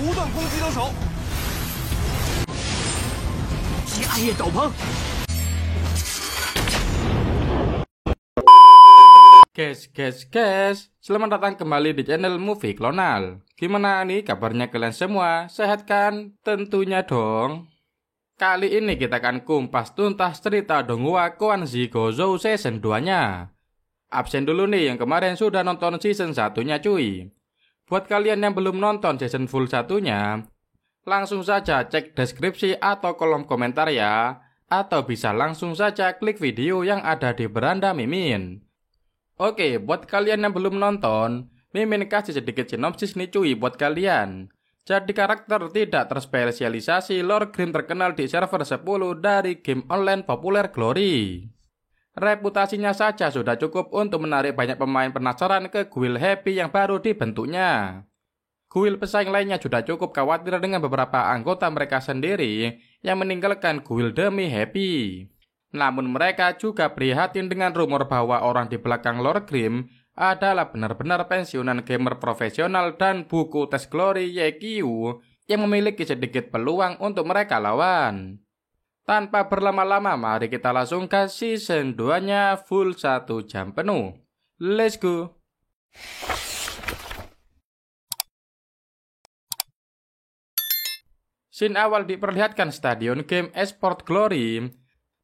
不断攻击对手。击暗夜斗篷。Guys, selamat datang kembali di channel Movie Klonal. Gimana nih kabarnya kalian semua? Sehat kan? Tentunya dong. Kali ini kita akan kumpas tuntas cerita Donghua Koanzi Gouzou Season 2-nya. Absen dulu nih yang kemarin sudah nonton season 1-nya cuy. Buat kalian yang belum nonton season full 1-nya, langsung saja cek deskripsi atau kolom komentar ya. Atau bisa langsung saja klik video yang ada di beranda Mimin. Oke, buat kalian yang belum nonton, Mimin kasih sedikit sinopsis nih cuy buat kalian. Jadi karakter tidak terspesialisasi Lord Grimm terkenal di server 10 dari game online populer Glory. Reputasinya saja sudah cukup untuk menarik banyak pemain penasaran ke guild Happy yang baru dibentuknya. Guild pesaing lainnya sudah cukup khawatir dengan beberapa anggota mereka sendiri yang meninggalkan guild demi Happy. Namun mereka juga prihatin dengan rumor bahwa orang di belakang Lord Grimm adalah benar-benar pensiunan gamer profesional dan buku tes Glory Yekyu yang memiliki sedikit peluang untuk mereka lawan. Tanpa berlama-lama, mari kita langsung ke season 2-nya full 1 jam penuh. Let's go! Scene awal diperlihatkan stadion game Esport Glory.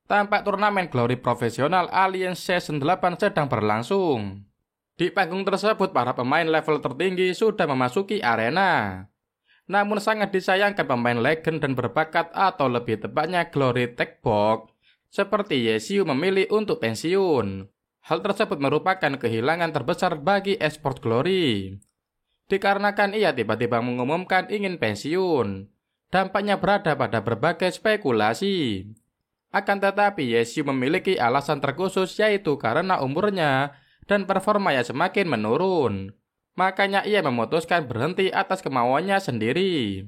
Tampak turnamen Glory profesional Alliance Season 8 sedang berlangsung. Di panggung tersebut, para pemain level tertinggi sudah memasuki arena. Namun sangat disayangkan pemain legend dan berbakat atau lebih tepatnya Glory Tech Box seperti Yesiu memilih untuk pensiun. Hal tersebut merupakan kehilangan terbesar bagi Esport Glory. Dikarenakan ia tiba-tiba mengumumkan ingin pensiun. Dampaknya berada pada berbagai spekulasi. Akan tetapi Yesiu memiliki alasan terkhusus yaitu karena umurnya dan performanya semakin menurun. Makanya ia memutuskan berhenti atas kemauannya sendiri.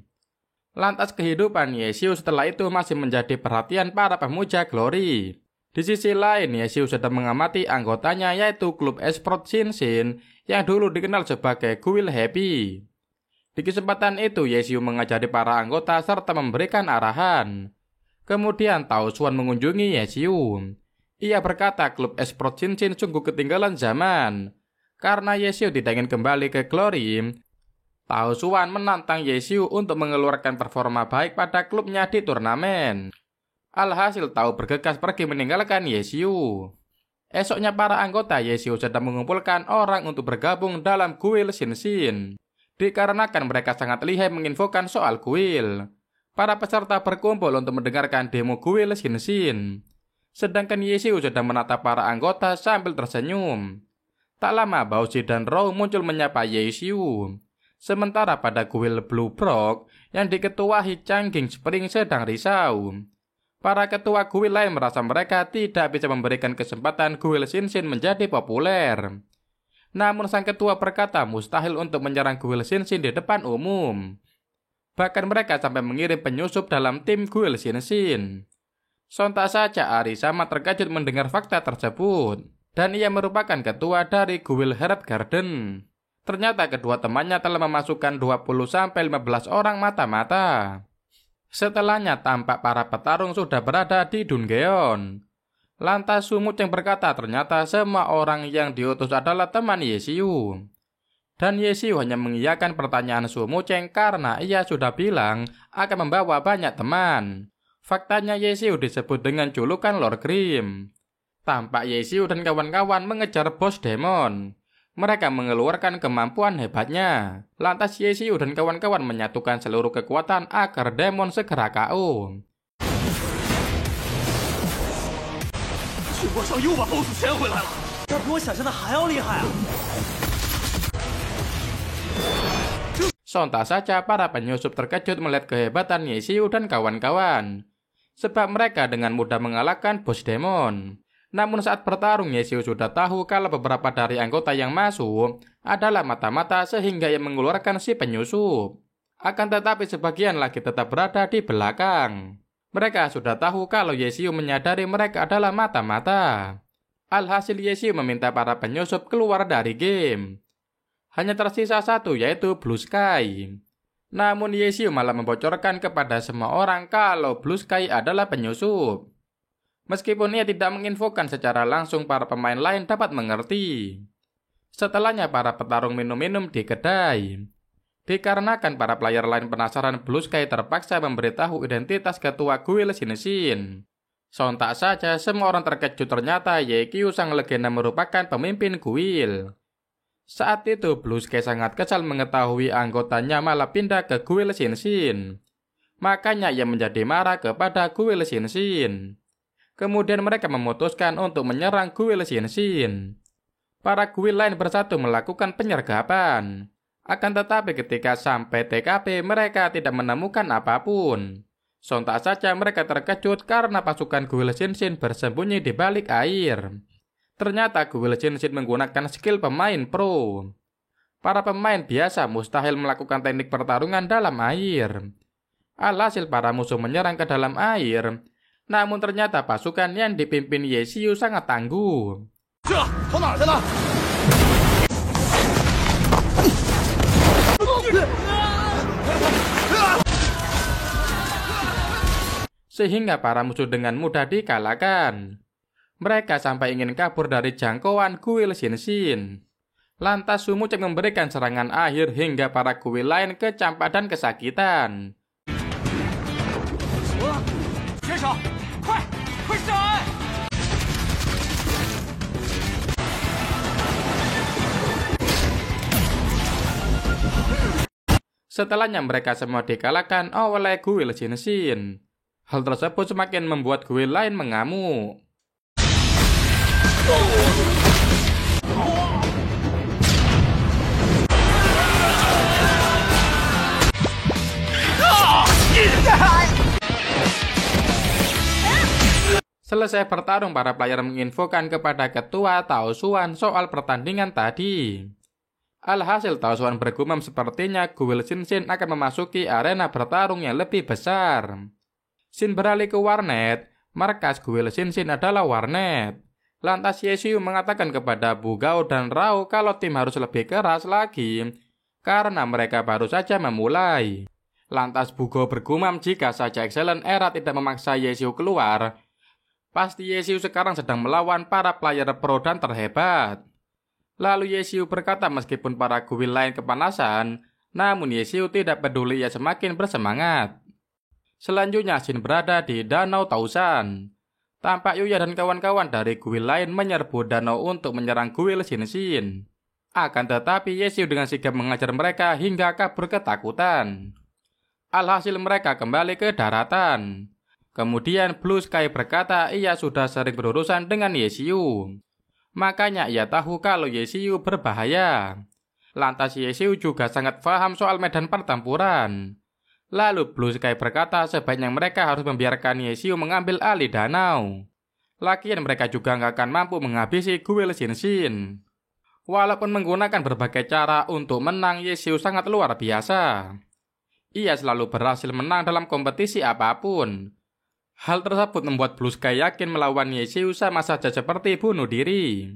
Lantas kehidupan Yesiu setelah itu masih menjadi perhatian para pemuja Glory. Di sisi lain Yesiu sedang mengamati anggotanya yaitu klub esport Shinshin yang dulu dikenal sebagai Guild Happy. Di kesempatan itu Yesiu mengajari para anggota serta memberikan arahan. Kemudian Tao Xuan mengunjungi Yesiu. Ia berkata klub esport Shinshin sungguh ketinggalan zaman. Karena Yesiu tidak ingin kembali ke Glory, Tao Xuan menantang Yesiu untuk mengeluarkan performa baik pada klubnya di turnamen. Alhasil Tao bergegas pergi meninggalkan Yesiu. Esoknya para anggota Yesiu sedang mengumpulkan orang untuk bergabung dalam guild Shinshin. Dikarenakan mereka sangat lihai menginfokan soal guild. Para peserta berkumpul untuk mendengarkan demo guild Shinshin. Sedangkan Yesiu sedang menatap para anggota sambil tersenyum. Tak lama Baozi dan Rou muncul menyapa Yesiu. Sementara pada guild Blue Frog yang diketuai Changging Spring sedang risau. Para ketua guild lain merasa mereka tidak bisa memberikan kesempatan guild Shinshin menjadi populer. Namun sang ketua berkata mustahil untuk menyerang guild Shinshin di depan umum. Bahkan mereka sampai mengirim penyusup dalam tim guild Shinshin. Sontak saja Arisama terkejut mendengar fakta tersebut. Dan ia merupakan ketua dari guild Herald Garden. Ternyata kedua temannya telah memasukkan 20-15 orang mata-mata. Setelahnya tampak para petarung sudah berada di Dungeon. Lantas Sumut yang berkata ternyata semua orang yang diutus adalah teman Yesiu. Dan Yesiu hanya mengiyakan pertanyaan Sumuceng karena ia sudah bilang akan membawa banyak teman. Faktanya Yesiu disebut dengan julukan Lord Grimm. Tampak Yesiu dan kawan-kawan mengejar bos demon. Mereka mengeluarkan kemampuan hebatnya. Lantas Yesiu dan kawan-kawan menyatukan seluruh kekuatan agar demon segera KO. 巨魔兽又把 BOSS 牵回来了，这比我想象的还要厉害啊！ Sontak saja para penyusup terkejut melihat kehebatan Yesiu dan kawan-kawan. Sebab mereka dengan mudah mengalahkan bos demon. Namun saat bertarung Yesiu sudah tahu kalau beberapa dari anggota yang masuk adalah mata-mata sehingga ia mengeluarkan si penyusup. Akan tetapi sebagian lagi tetap berada di belakang. Mereka sudah tahu kalau Yesiu menyadari mereka adalah mata-mata. Alhasil Yesiu meminta para penyusup keluar dari game. Hanya tersisa satu yaitu Blue Sky. Namun Yesiu malah membocorkan kepada semua orang kalau Blue Sky adalah penyusup. Meskipun ia tidak menginfokan secara langsung, para pemain lain dapat mengerti. Setelahnya para petarung minum-minum di kedai. Dikarenakan para player lain penasaran, Blue Sky terpaksa memberitahu identitas ketua guild Shin Shin. Sontak saja semua orang terkejut, ternyata Yekyu sang legenda merupakan pemimpin guild. Saat itu Blue Sky sangat kesal mengetahui anggotanya malah pindah ke guild Shin Shin. Makanya ia menjadi marah kepada guild Shin Shin. Kemudian mereka memutuskan untuk menyerang guild Shin Shin. Para guild lain bersatu melakukan penyergapan. Akan tetapi ketika sampai TKP mereka tidak menemukan apapun. Sontak saja mereka terkejut karena pasukan guild Shin Shin bersembunyi di balik air. Ternyata guild Shin Shin menggunakan skill pemain pro. Para pemain biasa mustahil melakukan teknik pertarungan dalam air. Alhasil para musuh menyerang ke dalam air. Namun ternyata pasukan yang dipimpin Yesiu sangat tangguh. Sehingga para musuh dengan mudah dikalahkan. Mereka sampai ingin kabur dari jangkauan guild Shin Shin. Lantas Sumucek memberikan serangan akhir hingga para guild lain kecampak dan kesakitan. Setelahnya mereka semua dikalahkan oleh guild Shin Shin. Hal tersebut semakin membuat guild lain mengamuk. Selesai bertarung, para player menginfokan kepada ketua Tao Xuan soal pertandingan tadi. Alhasil Tao Xuan bergumam sepertinya guild Shin Shin akan memasuki arena bertarung yang lebih besar. Shin beralih ke warnet, markas guild Shin Shin adalah warnet. Lantas Yesiu mengatakan kepada Bu Gao dan Rao kalau tim harus lebih keras lagi, karena mereka baru saja memulai. Lantas Bu Gao bergumam jika saja Excellent Era tidak memaksa Yesiu keluar, pasti Yesiu sekarang sedang melawan para player pro dan terhebat. Lalu Yesiu berkata meskipun para guild lain kepanasan, namun Yesiu tidak peduli, ia semakin bersemangat. Selanjutnya Shin berada di Danau Tausan. Tampak Yuya dan kawan-kawan dari guild lain menyerbu danau untuk menyerang guild Shin Shin. Akan tetapi Yesiu dengan sigap mengajar mereka hingga kabur ketakutan. Alhasil mereka kembali ke daratan. Kemudian Blue Sky berkata ia sudah sering berurusan dengan Yesiu. Makanya ia tahu kalau Yesiu berbahaya. Lantas Yesiu juga sangat paham soal medan pertempuran. Lalu Blue Sky berkata sebaiknya mereka harus membiarkan Yesiu mengambil alih danau. Lagian mereka juga nggak akan mampu menghabisi guild Shin Shin. Walaupun menggunakan berbagai cara untuk menang, Yesiu sangat luar biasa. Ia selalu berhasil menang dalam kompetisi apapun. Hal tersebut membuat Blue Sky yakin melawan Yesiu sama saja seperti bunuh diri.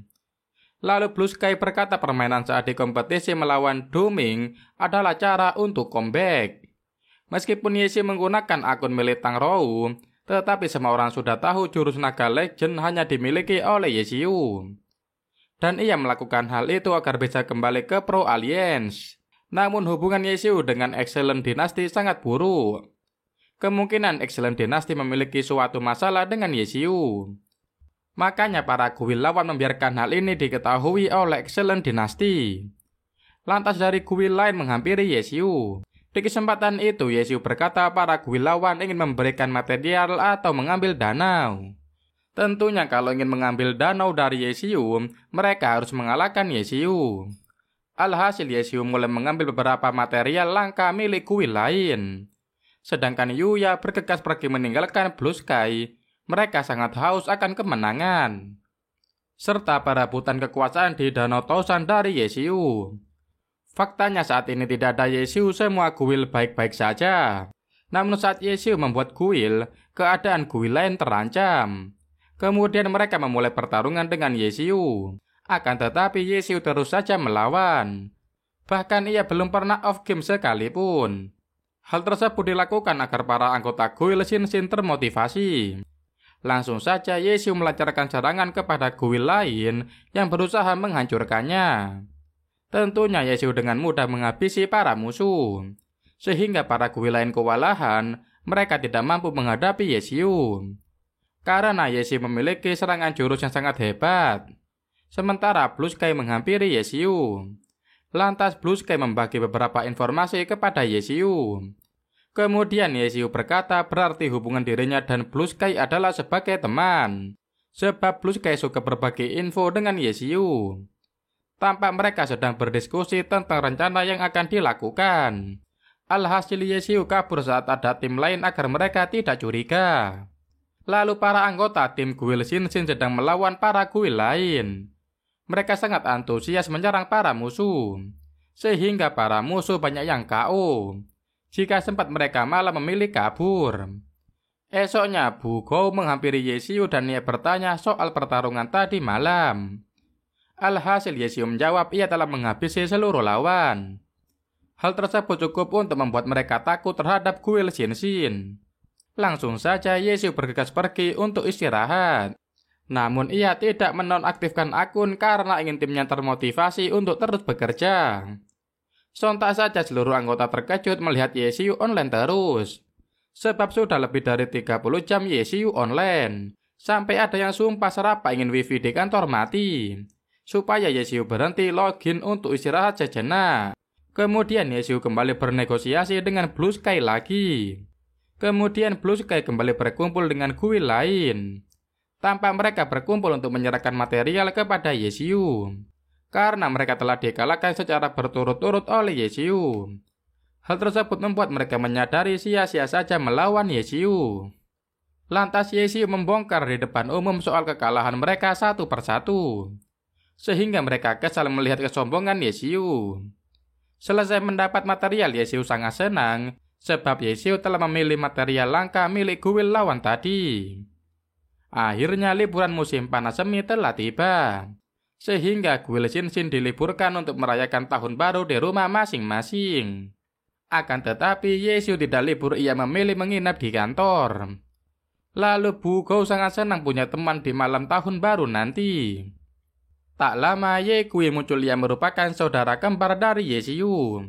Lalu Blue Sky berkata permainan saat di kompetisi melawan Doming adalah cara untuk comeback. Meskipun Yesiu menggunakan akun milik Tang Rou, tetapi semua orang sudah tahu jurus naga legend hanya dimiliki oleh Yesiu. Dan ia melakukan hal itu agar bisa kembali ke Pro Alliance. Namun hubungan Yesiu dengan Excellent Dynasty sangat buruk. Kemungkinan Excellent Dynasty memiliki suatu masalah dengan Yesiu. Makanya para guild lawan membiarkan hal ini diketahui oleh Excellent Dynasty. Lantas dari guild lain menghampiri Yesiu. Di kesempatan itu Yesiu berkata para guild lawan ingin memberikan material atau mengambil danau. Tentunya kalau ingin mengambil danau dari Yesiu, mereka harus mengalahkan Yesiu. Alhasil Yesiu mulai mengambil beberapa material langka milik guild lain. Sedangkan Yuya bergegas pergi meninggalkan Blue Sky. Mereka sangat haus akan kemenangan. Serta perebutan kekuasaan di Danau Tausan dari Yesiu. Faktanya saat ini tidak ada Yesiu, semua guild baik-baik saja. Namun saat Yesiu membuat guild, keadaan guild lain terancam. Kemudian mereka memulai pertarungan dengan Yesiu. Akan tetapi Yesiu terus saja melawan. Bahkan ia belum pernah off game sekalipun. Hal tersebut dilakukan agar para anggota guild Shinshin termotivasi. Langsung saja Yesiu melancarkan serangan kepada guild lain yang berusaha menghancurkannya. Tentunya Yesiu dengan mudah menghabisi para musuh, sehingga para guild lain kewalahan, mereka tidak mampu menghadapi Yesiu. Karena Yesiu memiliki serangan jurus yang sangat hebat. Sementara Blue Sky menghampiri Yesiu. Lantas Blue Sky membagi beberapa informasi kepada Yesiu. Kemudian Yesiu berkata berarti hubungan dirinya dan Blue Sky adalah sebagai teman. Sebab Blue Sky suka berbagi info dengan Yesiu. Tampak mereka sedang berdiskusi tentang rencana yang akan dilakukan. Alhasil Yesiu kabur saat ada tim lain agar mereka tidak curiga. Lalu para anggota tim guild Shinshin sedang melawan para guild lain. Mereka sangat antusias menyerang para musuh. Sehingga para musuh banyak yang KO. Jika sempat mereka malah memilih kabur. Esoknya Bu Gou menghampiri Yesiu dan ia bertanya soal pertarungan tadi malam. Alhasil Yesiu menjawab ia telah menghabisi seluruh lawan. Hal tersebut cukup untuk membuat mereka takut terhadap guild Shinshin. Langsung saja Yesiu bergegas pergi untuk istirahat. Namun ia tidak menonaktifkan akun karena ingin timnya termotivasi untuk terus bekerja. Sontak saja seluruh anggota terkejut melihat Yesiu online terus. Sebab sudah lebih dari 30 jam Yesiu online. Sampai ada yang sumpah serapah ingin wifi di kantor mati. Supaya Yesiu berhenti login untuk istirahat sejenak. Kemudian Yesiu kembali bernegosiasi dengan Blue Sky lagi. Kemudian Blue Sky kembali berkumpul dengan guild lain. Tampak mereka berkumpul untuk menyerahkan material kepada Yesiu. Karena mereka telah dikalahkan secara berturut-turut oleh Yesiu. Hal tersebut membuat mereka menyadari sia-sia saja melawan Yesiu. Lantas Yesiu membongkar di depan umum soal kekalahan mereka satu persatu. Sehingga mereka kesal melihat kesombongan Yesiu. Selesai mendapat material, Yesiu sangat senang. Sebab Yesiu telah memilih material langka milik guild lawan tadi. Akhirnya liburan musim panas semi telah tiba. Sehingga guild Shinshin diliburkan untuk merayakan tahun baru di rumah masing-masing. Akan tetapi Yesiu tidak libur, ia memilih menginap di kantor. Lalu Bu Gou sangat senang punya teman di malam tahun baru nanti. Tak lama Ye Kui muncul yang merupakan saudara kembar dari Yesiu.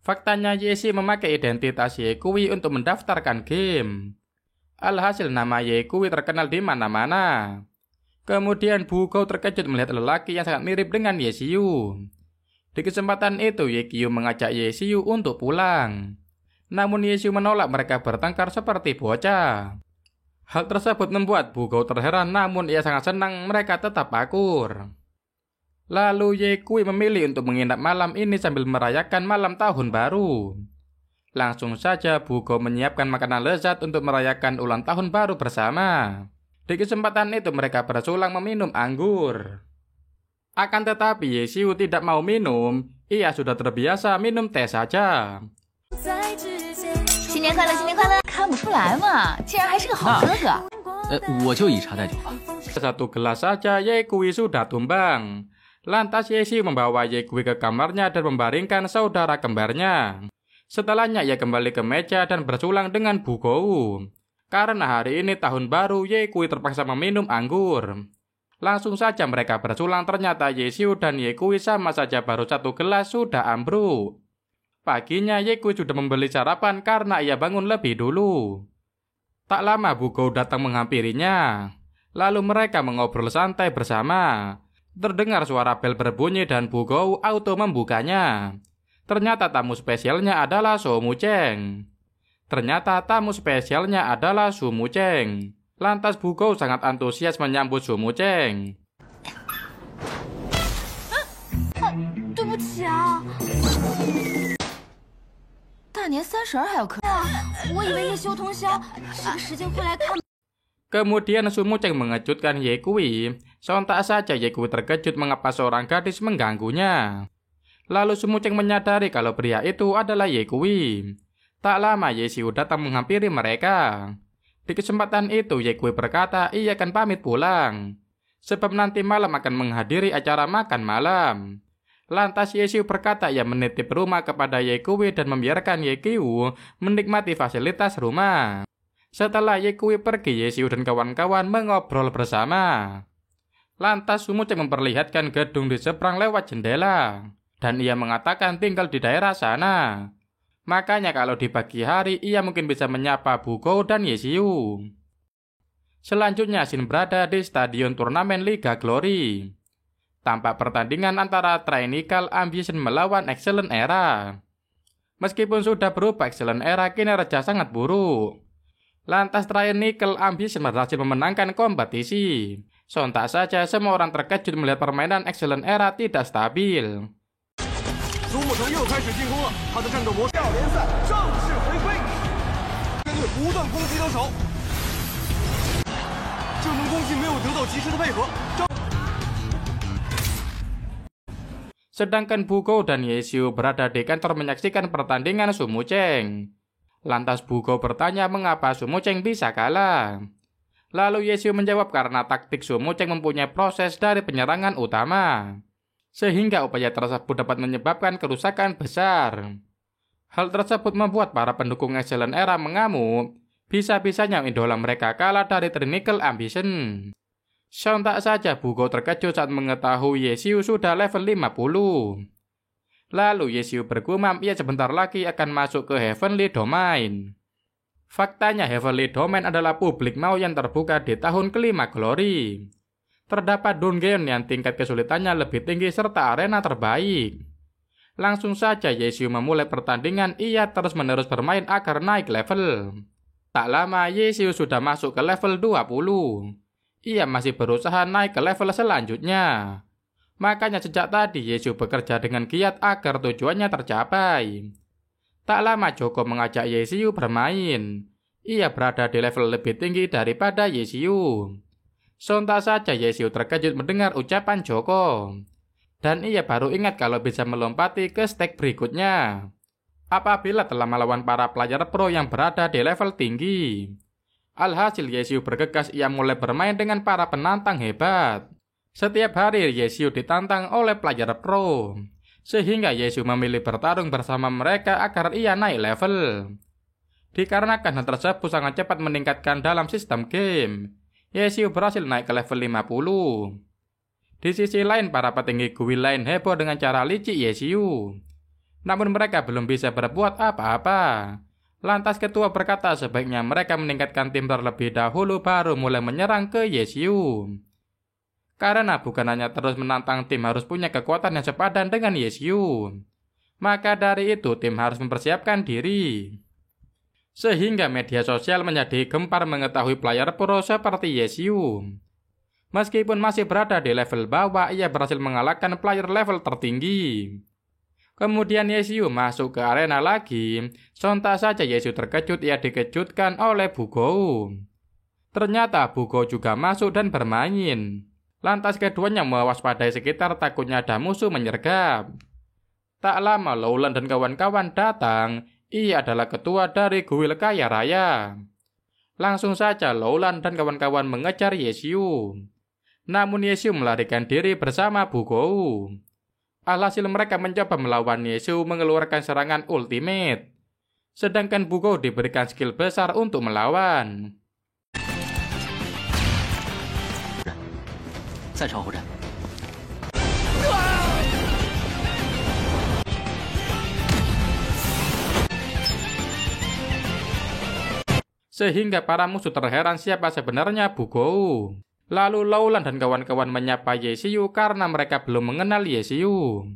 Faktanya Yesiu memakai identitas Ye Kui untuk mendaftarkan game. Alhasil nama Ye Kui terkenal di mana-mana. Kemudian Bu Gou terkejut melihat lelaki yang sangat mirip dengan Yesiu. Di kesempatan itu Yekyu mengajak Yesiu untuk pulang. Namun Yesiu menolak, mereka bertengkar seperti bocah. Hal tersebut membuat Bu Gou terheran, namun ia sangat senang mereka tetap akur. Lalu Ye Kui memilih untuk menginap malam ini sambil merayakan malam tahun baru. Langsung saja Bu Gou menyiapkan makanan lezat untuk merayakan ulang tahun baru bersama. Di kesempatan itu mereka bersulang meminum anggur. Akan tetapi Yesiu tidak mau minum, ia sudah terbiasa minum teh saja. 新年快乐，新年快乐！看不出来嘛，竟然还是个好哥哥。我就以茶代酒吧。 Satu gelas saja Ye Kui sudah tumbang. Lantas Yesiu membawa Ye Kui ke kamarnya dan membaringkan saudara kembarnya. Setelahnya ia kembali ke meja dan bersulang dengan Bu Gou. Karena hari ini tahun baru, Ye Kui terpaksa meminum anggur. Langsung saja mereka bersulang, ternyata Yesiu dan Ye Kui sama saja baru satu gelas sudah ambruk. Paginya Ye Kui sudah membeli sarapan karena ia bangun lebih dulu. Tak lama Bu Gou datang menghampirinya. Lalu mereka mengobrol santai bersama. Terdengar suara bel berbunyi dan Bu Gou auto membukanya. Ternyata tamu spesialnya adalah Su Mucheng. Lantas Bu Gou sangat antusias menyambut Su Mucheng. 对不起啊，大年30还有课啊！我以为夜修通宵，这个时间会来看。 Kemudian Su Mucheng mengejutkan Ye Kui. Sontak saja Ye Kui terkejut mengapa seorang gadis mengganggunya. Lalu Su Mucheng menyadari kalau pria itu adalah Ye Kui. Tak lama Yesiu datang menghampiri mereka. Di kesempatan itu Ye Kui berkata ia akan pamit pulang. Sebab nanti malam akan menghadiri acara makan malam. Lantas Yesiu berkata ia menitip rumah kepada Yekui dan membiarkan Yekiu menikmati fasilitas rumah. Setelah Yekui pergi, Yesiu dan kawan-kawan mengobrol bersama. Lantas Sumuceng memperlihatkan gedung di seberang lewat jendela, dan ia mengatakan tinggal di daerah sana. Makanya kalau di pagi hari ia mungkin bisa menyapa Bugo dan Yesiu. Selanjutnya Shin berada di stadion turnamen Liga Glory. Tampak pertandingan antara Trinickel Ambition melawan Excellent Era. Meskipun sudah berubah Excellent Era, kinerja sangat buruk. Lantas Trinickel Ambition berhasil memenangkan kompetisi. Sontak saja semua orang terkejut melihat permainan Excellent Era tidak stabil. 苏沐橙又开始进攻了，他的战斗模式联赛正式回归，针对不断攻击得手，这门攻击没有得到及时的配合。 Sedangkan Bugo dan Yesiu berada di kantor menyaksikan pertandingan Sumuceng. Lantas Bugo bertanya mengapa Sumuceng bisa kalah. Lalu Yesiu menjawab karena taktik Sumuceng mempunyai proses dari penyerangan utama, sehingga upaya tersebut dapat menyebabkan kerusakan besar. Hal tersebut membuat para pendukung Excellent Era mengamuk. Bisa-bisanya idola mereka kalah dari Trinickel Ambition. Sontak saja Bugo terkejut saat mengetahui Yesiu sudah level 50. Lalu Yesiu bergumam ia sebentar lagi akan masuk ke Heavenly Domain. Faktanya Heavenly Domain adalah publik mau yang terbuka di tahun kelima Glory. Terdapat dungeon yang tingkat kesulitannya lebih tinggi serta arena terbaik. Langsung saja Yesiu memulai pertandingan, ia terus-menerus bermain agar naik level. Tak lama Yesiu sudah masuk ke level 20. Ia masih berusaha naik ke level selanjutnya. Makanya sejak tadi Yesiu bekerja dengan giat agar tujuannya tercapai. Tak lama Joko mengajak Yesiu bermain. Ia berada di level lebih tinggi daripada Yesiu. Sontak saja Yesiu terkejut mendengar ucapan Joko. Dan ia baru ingat kalau bisa melompati ke stage berikutnya apabila telah melawan para player pro yang berada di level tinggi. Alhasil Yesiu bergegas ia mulai bermain dengan para penantang hebat. Setiap hari Yesiu ditantang oleh player pro, sehingga Yesiu memilih bertarung bersama mereka agar ia naik level. Dikarenakan hal tersebut sangat cepat meningkatkan dalam sistem game, Yesiu berhasil naik ke level 50. Di sisi lain para petinggi guild lain heboh dengan cara licik Yesiu. Namun mereka belum bisa berbuat apa-apa. Lantas ketua berkata sebaiknya mereka meningkatkan tim terlebih dahulu baru mulai menyerang ke Yesiu. Karena bukan hanya terus menantang tim harus punya kekuatan yang sepadan dengan Yesiu. Maka dari itu tim harus mempersiapkan diri. Sehingga media sosial menjadi gempar mengetahui player pro seperti Yesiu. Meskipun masih berada di level bawah, ia berhasil mengalahkan player level tertinggi. Kemudian Yesiu masuk ke arena lagi. Sontak saja Yesiu terkejut ia dikejutkan oleh Bugo. Ternyata Bugo juga masuk dan bermain. Lantas keduanya mewaspadai sekitar takutnya ada musuh menyergap. Tak lama Lowland dan kawan-kawan datang. Ia adalah ketua dari guild kaya raya. Langsung saja Lowland dan kawan-kawan mengejar Yesiu. Namun Yesiu melarikan diri bersama Bugo. Alhasil mereka mencoba melawan Yesiu mengeluarkan serangan ultimate. Sedangkan Bugo diberikan skill besar untuk melawan. Sehingga para musuh terheran siapa sebenarnya Bugo. Lalu Lowland dan kawan-kawan menyapa Yesiu karena mereka belum mengenal Yesiu.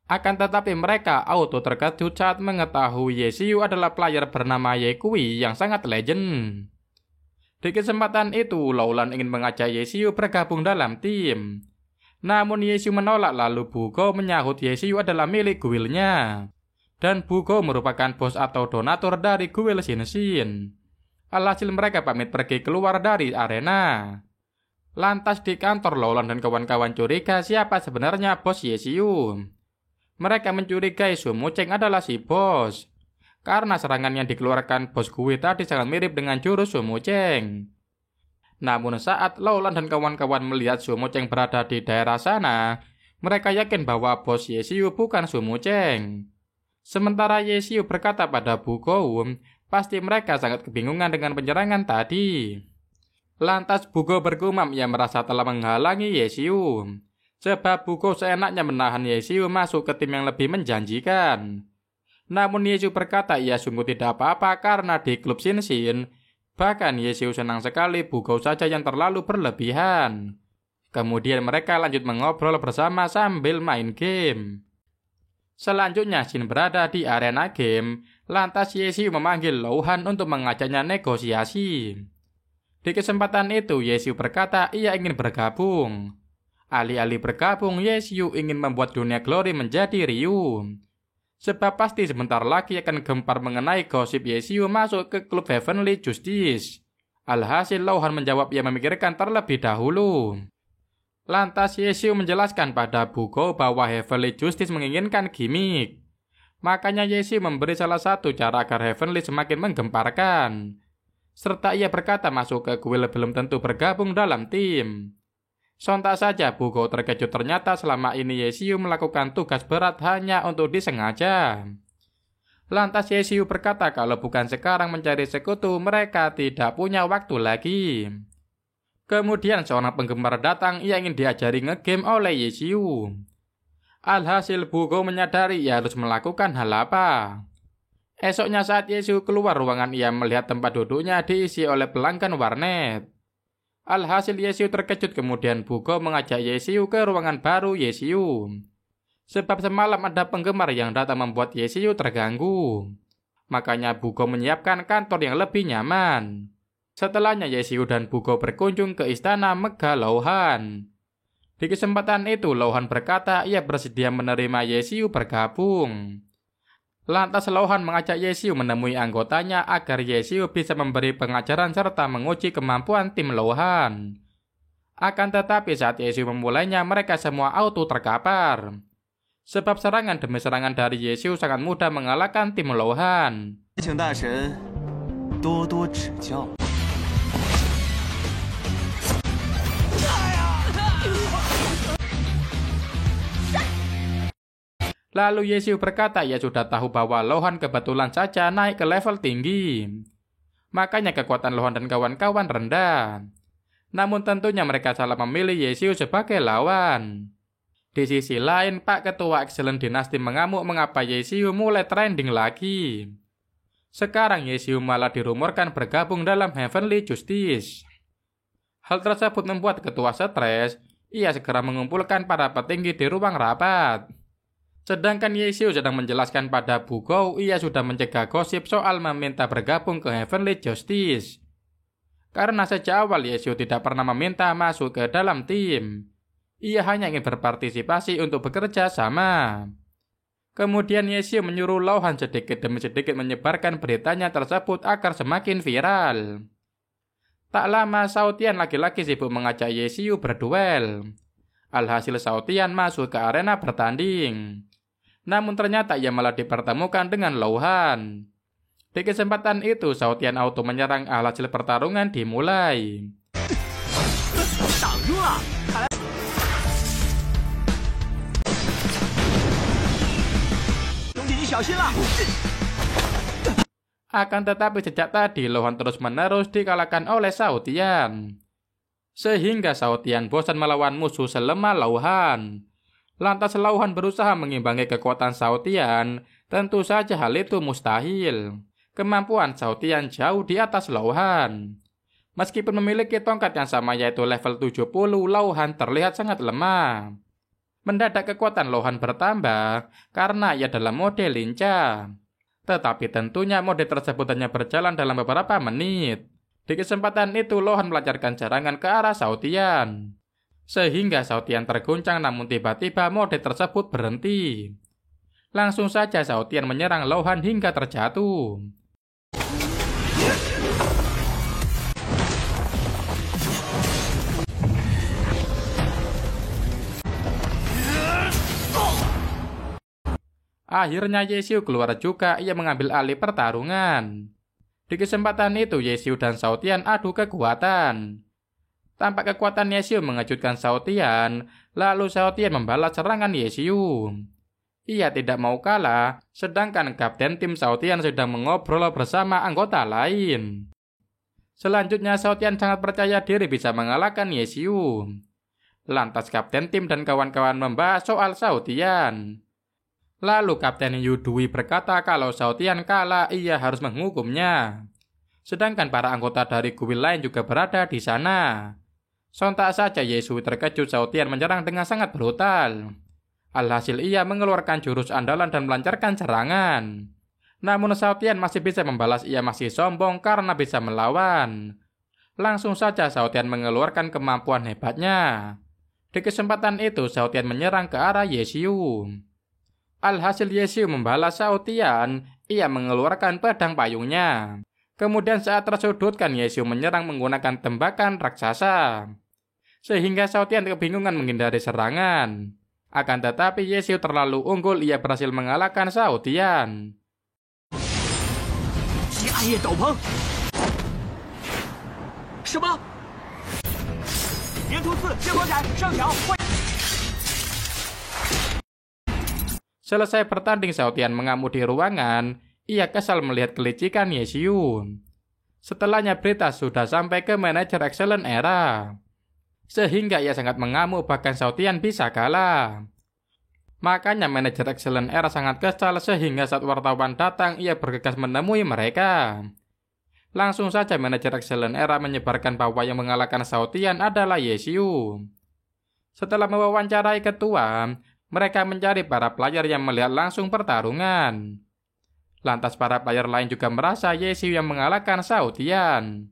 Akan tetapi mereka auto terkejut saat mengetahui Yesiu adalah player bernama Yekui yang sangat legend. Di kesempatan itu Lowland ingin mengajak Yesiu bergabung dalam tim. Namun Yesiu menolak lalu Bugo menyahut Yesiu adalah milik guildnya. Dan Bugo merupakan bos atau donatur dari guild Shinshin. Alhasil mereka pamit pergi keluar dari arena. Lantas di kantor Lowland dan kawan-kawan curiga siapa sebenarnya bos Yesiu. Mereka mencurigai Sumuceng adalah si bos. Karena serangan yang dikeluarkan bos gue tadi sangat mirip dengan jurus Sumuceng. Namun saat Lowland dan kawan-kawan melihat Sumuceng berada di daerah sana, Mereka yakin bahwa bos Yesiu bukan Su Mucheng. Sementara Yesiu berkata pada Bu Gou, pasti mereka sangat kebingungan dengan penyerangan tadi. Lantas Bu Gou bergumam ia merasa telah menghalangi Yesiu. Sebab Bu Gou seenaknya menahan Yesiu masuk ke tim yang lebih menjanjikan. Namun Yesiu berkata ia sungguh tidak apa-apa karena di klub Xin. Bahkan Yesiu senang sekali Bu Gou saja yang terlalu berlebihan. Kemudian mereka lanjut mengobrol bersama sambil main game. Selanjutnya Xin berada di arena game, lantas Yesiu memanggil Louhan untuk mengajaknya negosiasi. Di kesempatan itu Yesiu berkata ia ingin bergabung. Alih-alih bergabung, Yesiu ingin membuat dunia Glory menjadi riuh. Sebab pasti sebentar lagi akan gempar mengenai gosip Yesiu masuk ke klub Heavenly Justice. Alhasil Louhan menjawab ia memikirkan terlebih dahulu. Lantas Yesiu menjelaskan pada Bu Gou bahwa Heavenly Justice menginginkan gimmick. Makanya Yesiu memberi salah satu cara agar Heavenly semakin menggemparkan. Serta ia berkata masuk ke kuil belum tentu bergabung dalam tim. Sontak saja Bu Gou terkejut ternyata selama ini Yesiu melakukan tugas berat hanya untuk disengaja. Lantas Yesiu berkata kalau bukan sekarang mencari sekutu mereka tidak punya waktu lagi. Kemudian seorang penggemar datang, ia ingin diajari ngegame oleh Yesiu. Alhasil Bu Gou menyadari ia harus melakukan hal apa. Esoknya saat Yesiu keluar ruangan ia melihat tempat duduknya diisi oleh pelanggan warnet. Alhasil Yesiu terkejut kemudian Bu Gou mengajak Yesiu ke ruangan baru Yesiu. Sebab semalam ada penggemar yang datang membuat Yesiu terganggu. Makanya Bu Gou menyiapkan kantor yang lebih nyaman. Setelahnya Yesiu dan Bu Gou berkunjung ke istana Megah Louhan. Di kesempatan itu Louhan berkata ia bersedia menerima Yesiu bergabung. Lantas Louhan mengajak Yesiu menemui anggotanya agar Yesiu bisa memberi pengajaran serta menguji kemampuan tim Louhan. Akan tetapi saat Yesiu memulainya mereka semua auto terkapar. Sebab serangan demi serangan dari Yesiu sangat mudah mengalahkan tim Louhan. Lalu Yesiu berkata ia sudah tahu bahwa Louhan kebetulan saja naik ke level tinggi. Makanya kekuatan Louhan dan kawan-kawan rendah. Namun tentunya mereka salah memilih Yesiu sebagai lawan. Di sisi lain, Pak Ketua Excellent Dynasty mengamuk mengapa Yesiu mulai trending lagi. Sekarang Yesiu malah dirumorkan bergabung dalam Heavenly Justice. Hal tersebut membuat ketua stres. Ia segera mengumpulkan para petinggi di ruang rapat. Sedangkan Yesiu sedang menjelaskan pada Bu Gou ia sudah mencegah gosip soal meminta bergabung ke Heavenly Justice. Karena sejak awal Yesiu tidak pernah meminta masuk ke dalam tim. Ia hanya ingin berpartisipasi untuk bekerja sama. Kemudian Yesiu menyuruh Louhan sedikit demi sedikit menyebarkan beritanya tersebut agar semakin viral. Tak lama Shao Tian lagi-lagi sibuk mengajak Yesiu berduel. Alhasil Shao Tian masuk ke arena bertanding. Namun ternyata ia malah dipertemukan dengan Louhan. Di kesempatan itu Shao Tian auto menyerang alhasil pertarungan dimulai. Akan tetapi sejak tadi Louhan terus-menerus dikalahkan oleh Shao Tian. Sehingga Shao Tian bosan melawan musuh selemah Louhan. Lantas Louhan berusaha mengimbangi kekuatan Shao Tian, tentu saja hal itu mustahil. Kemampuan Shao Tian jauh di atas Louhan. Meskipun memiliki tongkat yang sama yaitu level 70, Louhan terlihat sangat lemah. Mendadak kekuatan Louhan bertambah karena ia dalam mode lincah. Tetapi tentunya mode tersebut hanya berjalan dalam beberapa menit. Di kesempatan itu Louhan melancarkan serangan ke arah Shao Tian. Sehingga Shao Tian terguncang namun tiba-tiba mode tersebut berhenti. Langsung saja Shao Tian menyerang Louhan hingga terjatuh. Akhirnya Yesiu keluar juga, ia mengambil alih pertarungan. Di kesempatan itu Yesiu dan Shao Tian adu kekuatan. Tampak kekuatan Yesiu mengejutkan Shao Tian, Lalu Xiao Tian membalas serangan Ye Xiu. Ia tidak mau kalah, sedangkan kapten tim Xiao Tian sedang mengobrol bersama anggota lain. Selanjutnya Xiao Tian sangat percaya diri bisa mengalahkan Ye Xiu. Lantas kapten tim dan kawan-kawan membahas soal Xiao Tian. Lalu kapten Yu Dui berkata kalau Xiao Tian kalah ia harus menghukumnya. Sedangkan para anggota dari kuil lain juga berada di sana. Sontak saja Ye Xiu terkejut Xiao Tian menyerang dengan sangat brutal. Alhasil ia mengeluarkan jurus andalan dan melancarkan serangan. Namun Xiao Tian masih bisa membalas, ia masih sombong karena bisa melawan. Langsung saja Xiao Tian mengeluarkan kemampuan hebatnya. Di kesempatan itu Xiao Tian menyerang ke arah Ye Xiu. Alhasil Ye Xiu membalas Xiao Tian, ia mengeluarkan pedang payungnya. Kemudian saat tersudutkan Ye Xiu menyerang menggunakan tembakan raksasa. Sehingga Xiao Tian kebingungan menghindari serangan. Akan tetapi Ye Xiu terlalu unggul, ia berhasil mengalahkan Xiao Tian. Selesai bertanding, Xiao Tian mengamuk di ruangan. Ia kesal melihat kelicikan Ye Xiu. Setelahnya berita sudah sampai ke manajer Excellent Era. Sehingga ia sangat mengamuk, bahkan Xiao Tian bisa kalah. Makanya manajer Excellent Era sangat kesal sehingga saat wartawan datang ia bergegas menemui mereka. Langsung saja manajer Excellent Era menyebarkan bahwa yang mengalahkan Xiao Tian adalah Ye Xiu. Setelah mewawancarai ketua, mereka mencari para player yang melihat langsung pertarungan. Lantas para player lain juga merasa Ye Xiu yang mengalahkan Xiao Tian.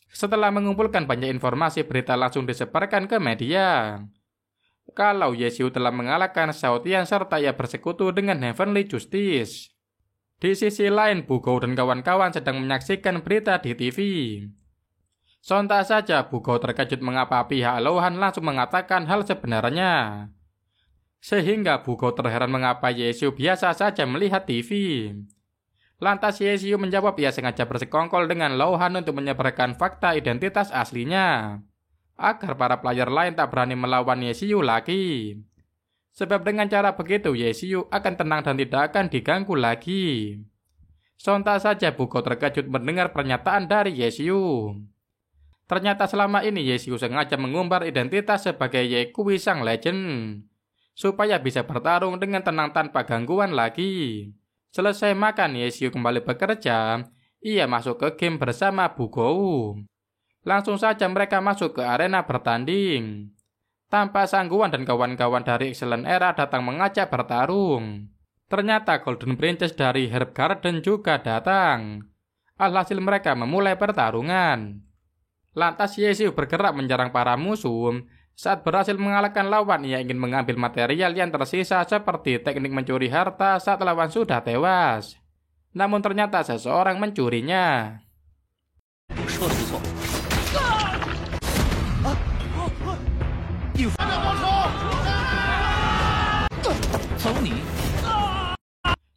Setelah mengumpulkan banyak informasi, berita langsung disebarkan ke media. Kalau Ye Xiu telah mengalahkan Xiao Tian serta ia bersekutu dengan Heavenly Justice. Di sisi lain, Bu Gou dan kawan-kawan sedang menyaksikan berita di TV. Sontak saja Bu Gou terkejut mengapa pihak Louhan langsung mengatakan hal sebenarnya. Sehingga Bu Gou terheran mengapa Ye Xiu biasa saja melihat TV. Lantas Ye Xiu menjawab ia sengaja bersekongkol dengan Louhan untuk menyebarkan fakta identitas aslinya, agar para player lain tak berani melawan Ye Xiu lagi. Sebab dengan cara begitu Ye Xiu akan tenang dan tidak akan diganggu lagi. Sontak saja Bu Gou terkejut mendengar pernyataan dari Ye Xiu. Ternyata selama ini Ye Xiu sengaja mengumbar identitas sebagai Ye Kui Sang Legend, supaya bisa bertarung dengan tenang tanpa gangguan lagi. Selesai makan, Ye Xiu kembali bekerja. Ia masuk ke game bersama Bu Gou. Langsung saja mereka masuk ke arena bertanding. Tanpa Sangguan dan kawan-kawan dari Excellent Era datang mengajak bertarung. Ternyata Golden Princess dari Herb Garden juga datang. Alhasil mereka memulai pertarungan. Lantas Ye Xiu bergerak menyerang para musuh. Saat berhasil mengalahkan lawan, ia ingin mengambil material yang tersisa seperti teknik mencuri harta saat lawan sudah tewas. Namun ternyata seseorang mencurinya.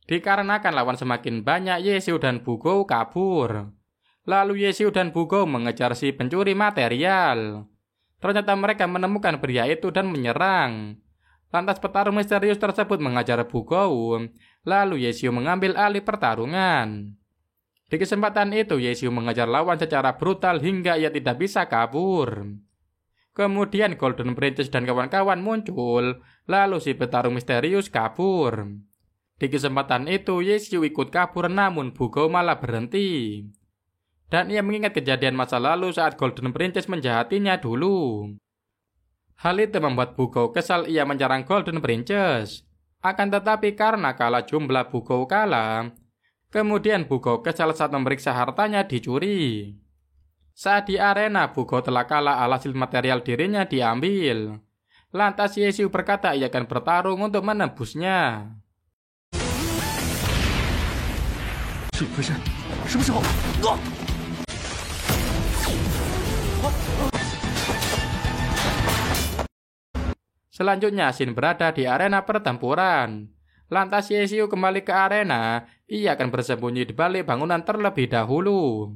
Dikarenakan lawan semakin banyak, Ye Xiu dan Bu Gou kabur. Lalu Ye Xiu dan Bu Gou mengejar si pencuri material. Ternyata mereka menemukan pria itu dan menyerang. Lantas petarung misterius tersebut mengajar Bu Gou. Lalu Ye Xiu mengambil alih pertarungan. Di kesempatan itu Ye Xiu mengejar lawan secara brutal hingga ia tidak bisa kabur. Kemudian Golden Princess dan kawan-kawan muncul. Lalu si petarung misterius kabur. Di kesempatan itu Ye Xiu ikut kabur, namun Bu Gou malah berhenti. Dan ia mengingat kejadian masa lalu saat Golden Princess menjahatinya dulu. Hal itu membuat Bu Gou kesal, ia menyerang Golden Princess. Akan tetapi karena kalah jumlah Bu Gou kalah, kemudian Bu Gou kesal saat memeriksa hartanya dicuri. Saat di arena Bu Gou telah kalah, alhasil material dirinya diambil. Lantas Ye Xiu berkata ia akan bertarung untuk menebusnya. Selanjutnya Xin berada di arena pertempuran. Lantas Ye Xiu kembali ke arena, ia akan bersembunyi di balik bangunan terlebih dahulu.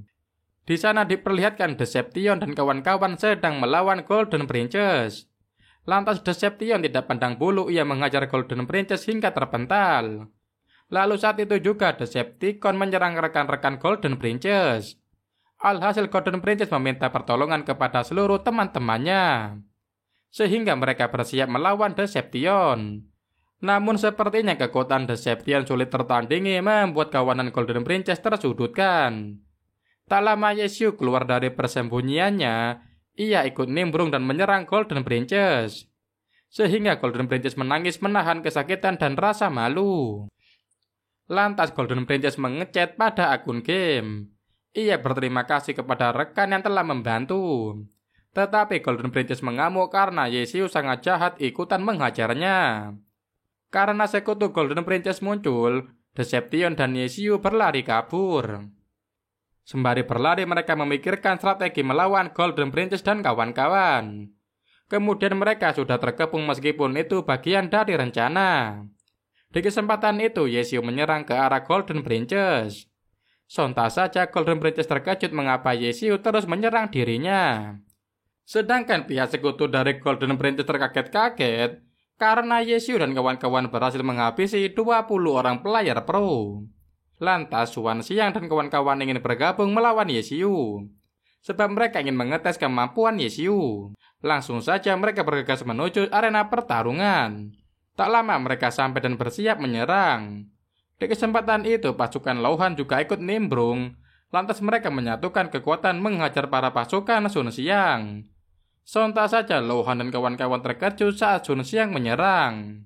Di sana diperlihatkan Deception dan kawan-kawan sedang melawan Golden Princess. Lantas Deception tidak pandang bulu, ia menghajar Golden Princess hingga terpental. Lalu saat itu juga Decepticon menyerang rekan-rekan Golden Princess. Alhasil Golden Princess meminta pertolongan kepada seluruh teman-temannya, sehingga mereka bersiap melawan Deception. Namun sepertinya kekuatan Deception sulit tertandingi, membuat kawanan Golden Princess tersudutkan. Tak lama Yesiu keluar dari persembunyiannya, ia ikut nimbrung dan menyerang Golden Princess, sehingga Golden Princess menangis menahan kesakitan dan rasa malu. Lantas Golden Princess mengechat pada akun game. Ia berterima kasih kepada rekan yang telah membantu. Tetapi Golden Princess mengamuk karena Yesiu sangat jahat ikutan menghajarnya. Karena sekutu Golden Princess muncul, Deception dan Yesiu berlari kabur. Sembari berlari mereka memikirkan strategi melawan Golden Princess dan kawan-kawan. Kemudian mereka sudah terkepung meskipun itu bagian dari rencana. Di kesempatan itu Yesiu menyerang ke arah Golden Princess. Sontak saja Golden Princess terkejut mengapa Yesiu terus menyerang dirinya. Sedangkan pihak sekutu dari Golden Princess terkaget-kaget karena Yesiu dan kawan-kawan berhasil menghabisi 20 orang player pro. Lantas Xuan Xiang dan kawan-kawan ingin bergabung melawan Yesiu, sebab mereka ingin mengetes kemampuan Yesiu. Langsung saja mereka bergegas menuju arena pertarungan. Tak lama mereka sampai dan bersiap menyerang. Di kesempatan itu pasukan Louhan juga ikut nimbrung. Lantas mereka menyatukan kekuatan menghajar para pasukan Sun Xiang. Sontak saja Louhan dan kawan-kawan terkejut saat Sun Xiang menyerang.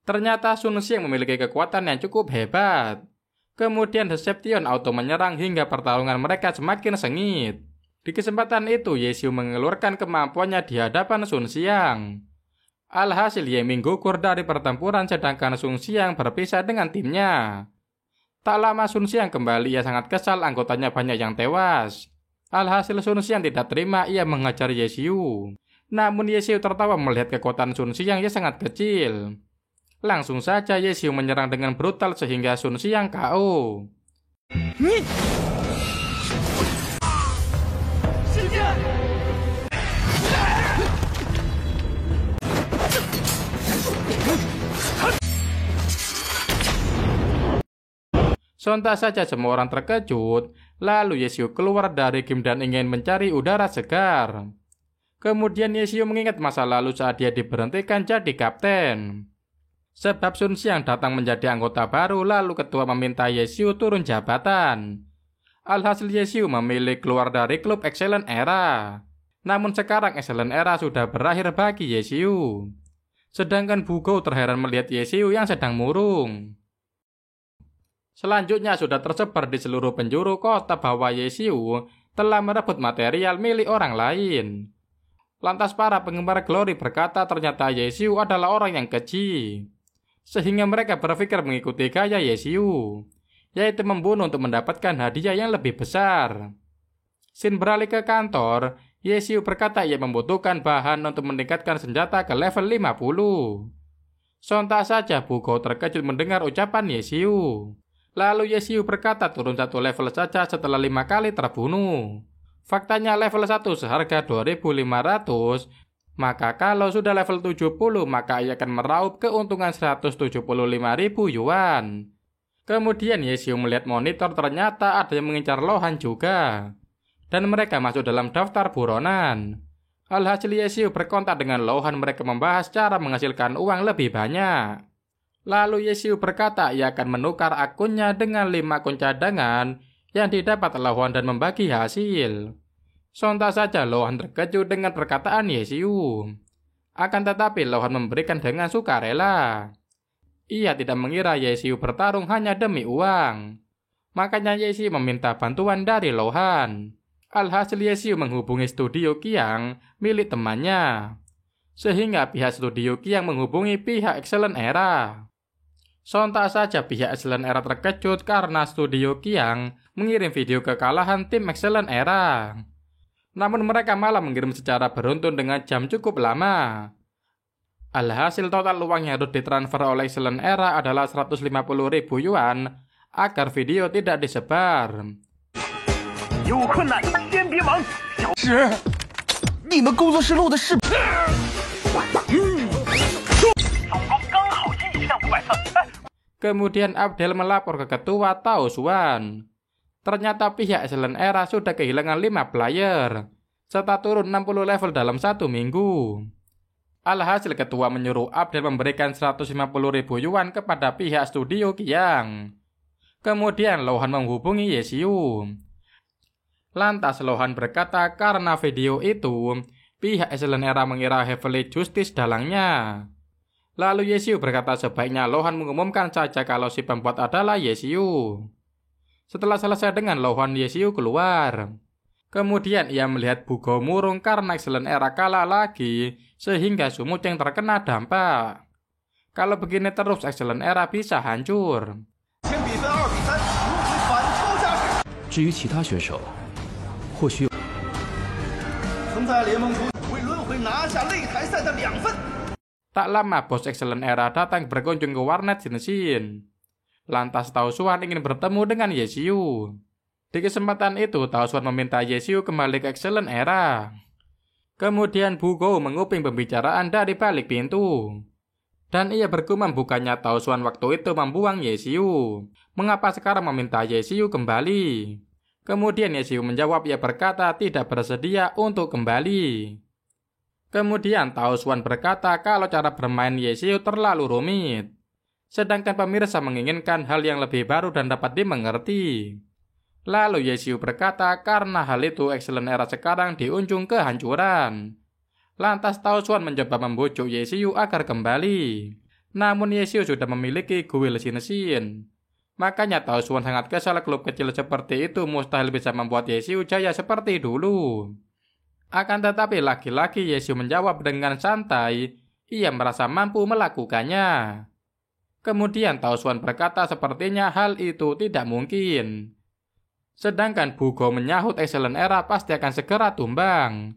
Ternyata Sun Xiang memiliki kekuatan yang cukup hebat. Kemudian Deception auto menyerang hingga pertarungan mereka semakin sengit. Di kesempatan itu Yesiu mengeluarkan kemampuannya di hadapan Sun Xiang. Alhasil Yeming gugur dari pertempuran sedangkan Sun Xiang berpisah dengan timnya. Tak lama Sun Xiang kembali, ia sangat kesal anggotanya banyak yang tewas. Alhasil Sun Xiang tidak terima, ia menghajar Yesiu. Namun Yesiu tertawa melihat kekuatan Sun Xiang yang sangat kecil. Langsung saja Yesiu menyerang dengan brutal sehingga Sun Xiang KO. Sontak saja semua orang terkejut, lalu Yesiu keluar dari game dan ingin mencari udara segar. Kemudian Yesiu mengingat masa lalu saat dia diberhentikan jadi kapten. Sebab Sun Xiang datang menjadi anggota baru, lalu ketua meminta Yesiu turun jabatan. Alhasil Yesiu memilih keluar dari klub Excellent Era. Namun sekarang Excellent Era sudah berakhir bagi Yesiu. Sedangkan Bugou terheran melihat Yesiu yang sedang murung. Selanjutnya sudah tersebar di seluruh penjuru kota bahwa Yesiu telah merebut material milik orang lain. Lantas para penggemar Glory berkata ternyata Yesiu adalah orang yang keji. Sehingga mereka berpikir mengikuti gaya Yesiu, yaitu membunuh untuk mendapatkan hadiah yang lebih besar. Shin beralih ke kantor, Yesiu berkata ia membutuhkan bahan untuk meningkatkan senjata ke level 50. Sontak saja Bugou terkejut mendengar ucapan Yesiu. Lalu Yesiu berkata turun 1 level saja setelah 5 kali terbunuh. Faktanya level 1 seharga 2.500, maka kalau sudah level 70 maka ia akan meraup keuntungan 175.000 yuan. Kemudian Yesiu melihat monitor ternyata ada yang mengincar Louhan juga. Dan mereka masuk dalam daftar buronan. Alhasil Yesiu berkontak dengan Louhan, mereka membahas cara menghasilkan uang lebih banyak. Lalu Yesiu berkata ia akan menukar akunnya dengan 5 akun cadangan yang didapat Louhan dan membagi hasil. Sontak saja Louhan terkejut dengan perkataan Yesiu. Akan tetapi Louhan memberikan dengan sukarela. Ia tidak mengira Yesiu bertarung hanya demi uang. Makanya Yesiu meminta bantuan dari Louhan. Alhasil Yesiu menghubungi studio Qiang milik temannya. Sehingga pihak studio Qiang menghubungi pihak Excellent Era. Sontak saja pihak Excellent Era terkejut karena studio Qiang mengirim video kekalahan tim Excellent Era. Namun mereka malah mengirim secara beruntun dengan jam cukup lama. Alhasil total uang yang harus ditransfer oleh Excellent Era adalah 150.000 yuan agar video tidak disebar. 有困难先别忙。是，你们工作室录的视频。Kemudian Abdel melapor ke ketua Tao Xuan. Ternyata pihak Excellent Era sudah kehilangan 5 player, serta turun 60 level dalam 1 minggu. Alhasil ketua menyuruh Abdel memberikan 150.000 yuan kepada pihak studio Qiang. Kemudian Lohan menghubungi Yesiu. Lantas Lohan berkata karena video itu, pihak Excellent Era mengira Heavenly Justice dalangnya. Lalu Yesiu berkata sebaiknya Lohan mengumumkan saja kalau si pembuat adalah Yesiu. Setelah selesai dengan Lohan, Yesiu keluar. Kemudian ia melihat Bugou murung karena Excellent Era kalah lagi, sehingga Su Mucheng terkena dampak. Kalau begini terus Excellent Era bisa hancur. 比分2比3，如此反抽加时。至于其他选手，或许曾在联盟中为轮回拿下擂台赛的2分。 Tak lama bos Excellent Era datang berkunjung ke warnet Shinshin. Lantas Tao Xuan ingin bertemu dengan Yesiu. Di kesempatan itu Tao Xuan meminta Yesiu kembali ke Excellent Era. Kemudian Bugou menguping pembicaraan dari balik pintu. Dan ia bergumam bukannya Tao Xuan waktu itu membuang Yesiu. Mengapa sekarang meminta Yesiu kembali? Kemudian Yesiu menjawab ia berkata tidak bersedia untuk kembali. Kemudian Tao Xuan berkata kalau cara bermain Yesiu terlalu rumit. Sedangkan pemirsa menginginkan hal yang lebih baru dan dapat dimengerti. Lalu Yesiu berkata karena hal itu Excellent Era sekarang di ujung kehancuran. Lantas Tao Xuan mencoba membujuk Yesiu agar kembali. Namun Yesiu sudah memiliki guil Shinshin. Makanya Tao Xuan sangat kesal klub kecil seperti itu mustahil bisa membuat Yesiu jaya seperti dulu. Akan tetapi lagi-lagi Yesiu menjawab dengan santai, ia merasa mampu melakukannya. Kemudian Tao Xuan berkata sepertinya hal itu tidak mungkin. Sedangkan Bugou menyahut Excellent Era pasti akan segera tumbang.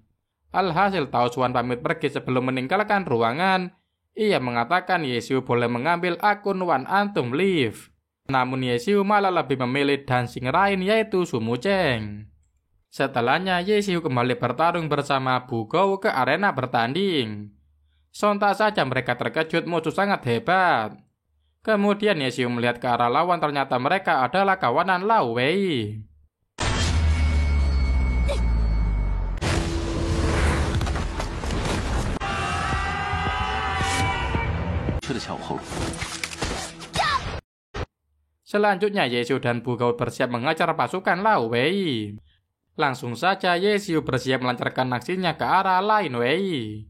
Alhasil Tao Xuan pamit pergi sebelum meninggalkan ruangan. Ia mengatakan Yesiu boleh mengambil akun One Antum Live. Namun Yesiu malah lebih memilih Dancing Rain yaitu Su Mucheng. Setelahnya Yesiu kembali bertarung bersama Bugou ke arena bertanding. Sontak saja mereka terkejut musuh sangat hebat. Kemudian Yesiu melihat ke arah lawan ternyata mereka adalah kawanan Lao Wei. 车的桥后。 Selanjutnya Yesiu dan Bugou bersiap mengejar pasukan Lao Wei. Langsung saja Yesiu bersiap melancarkan aksinya ke arah Lin Wei.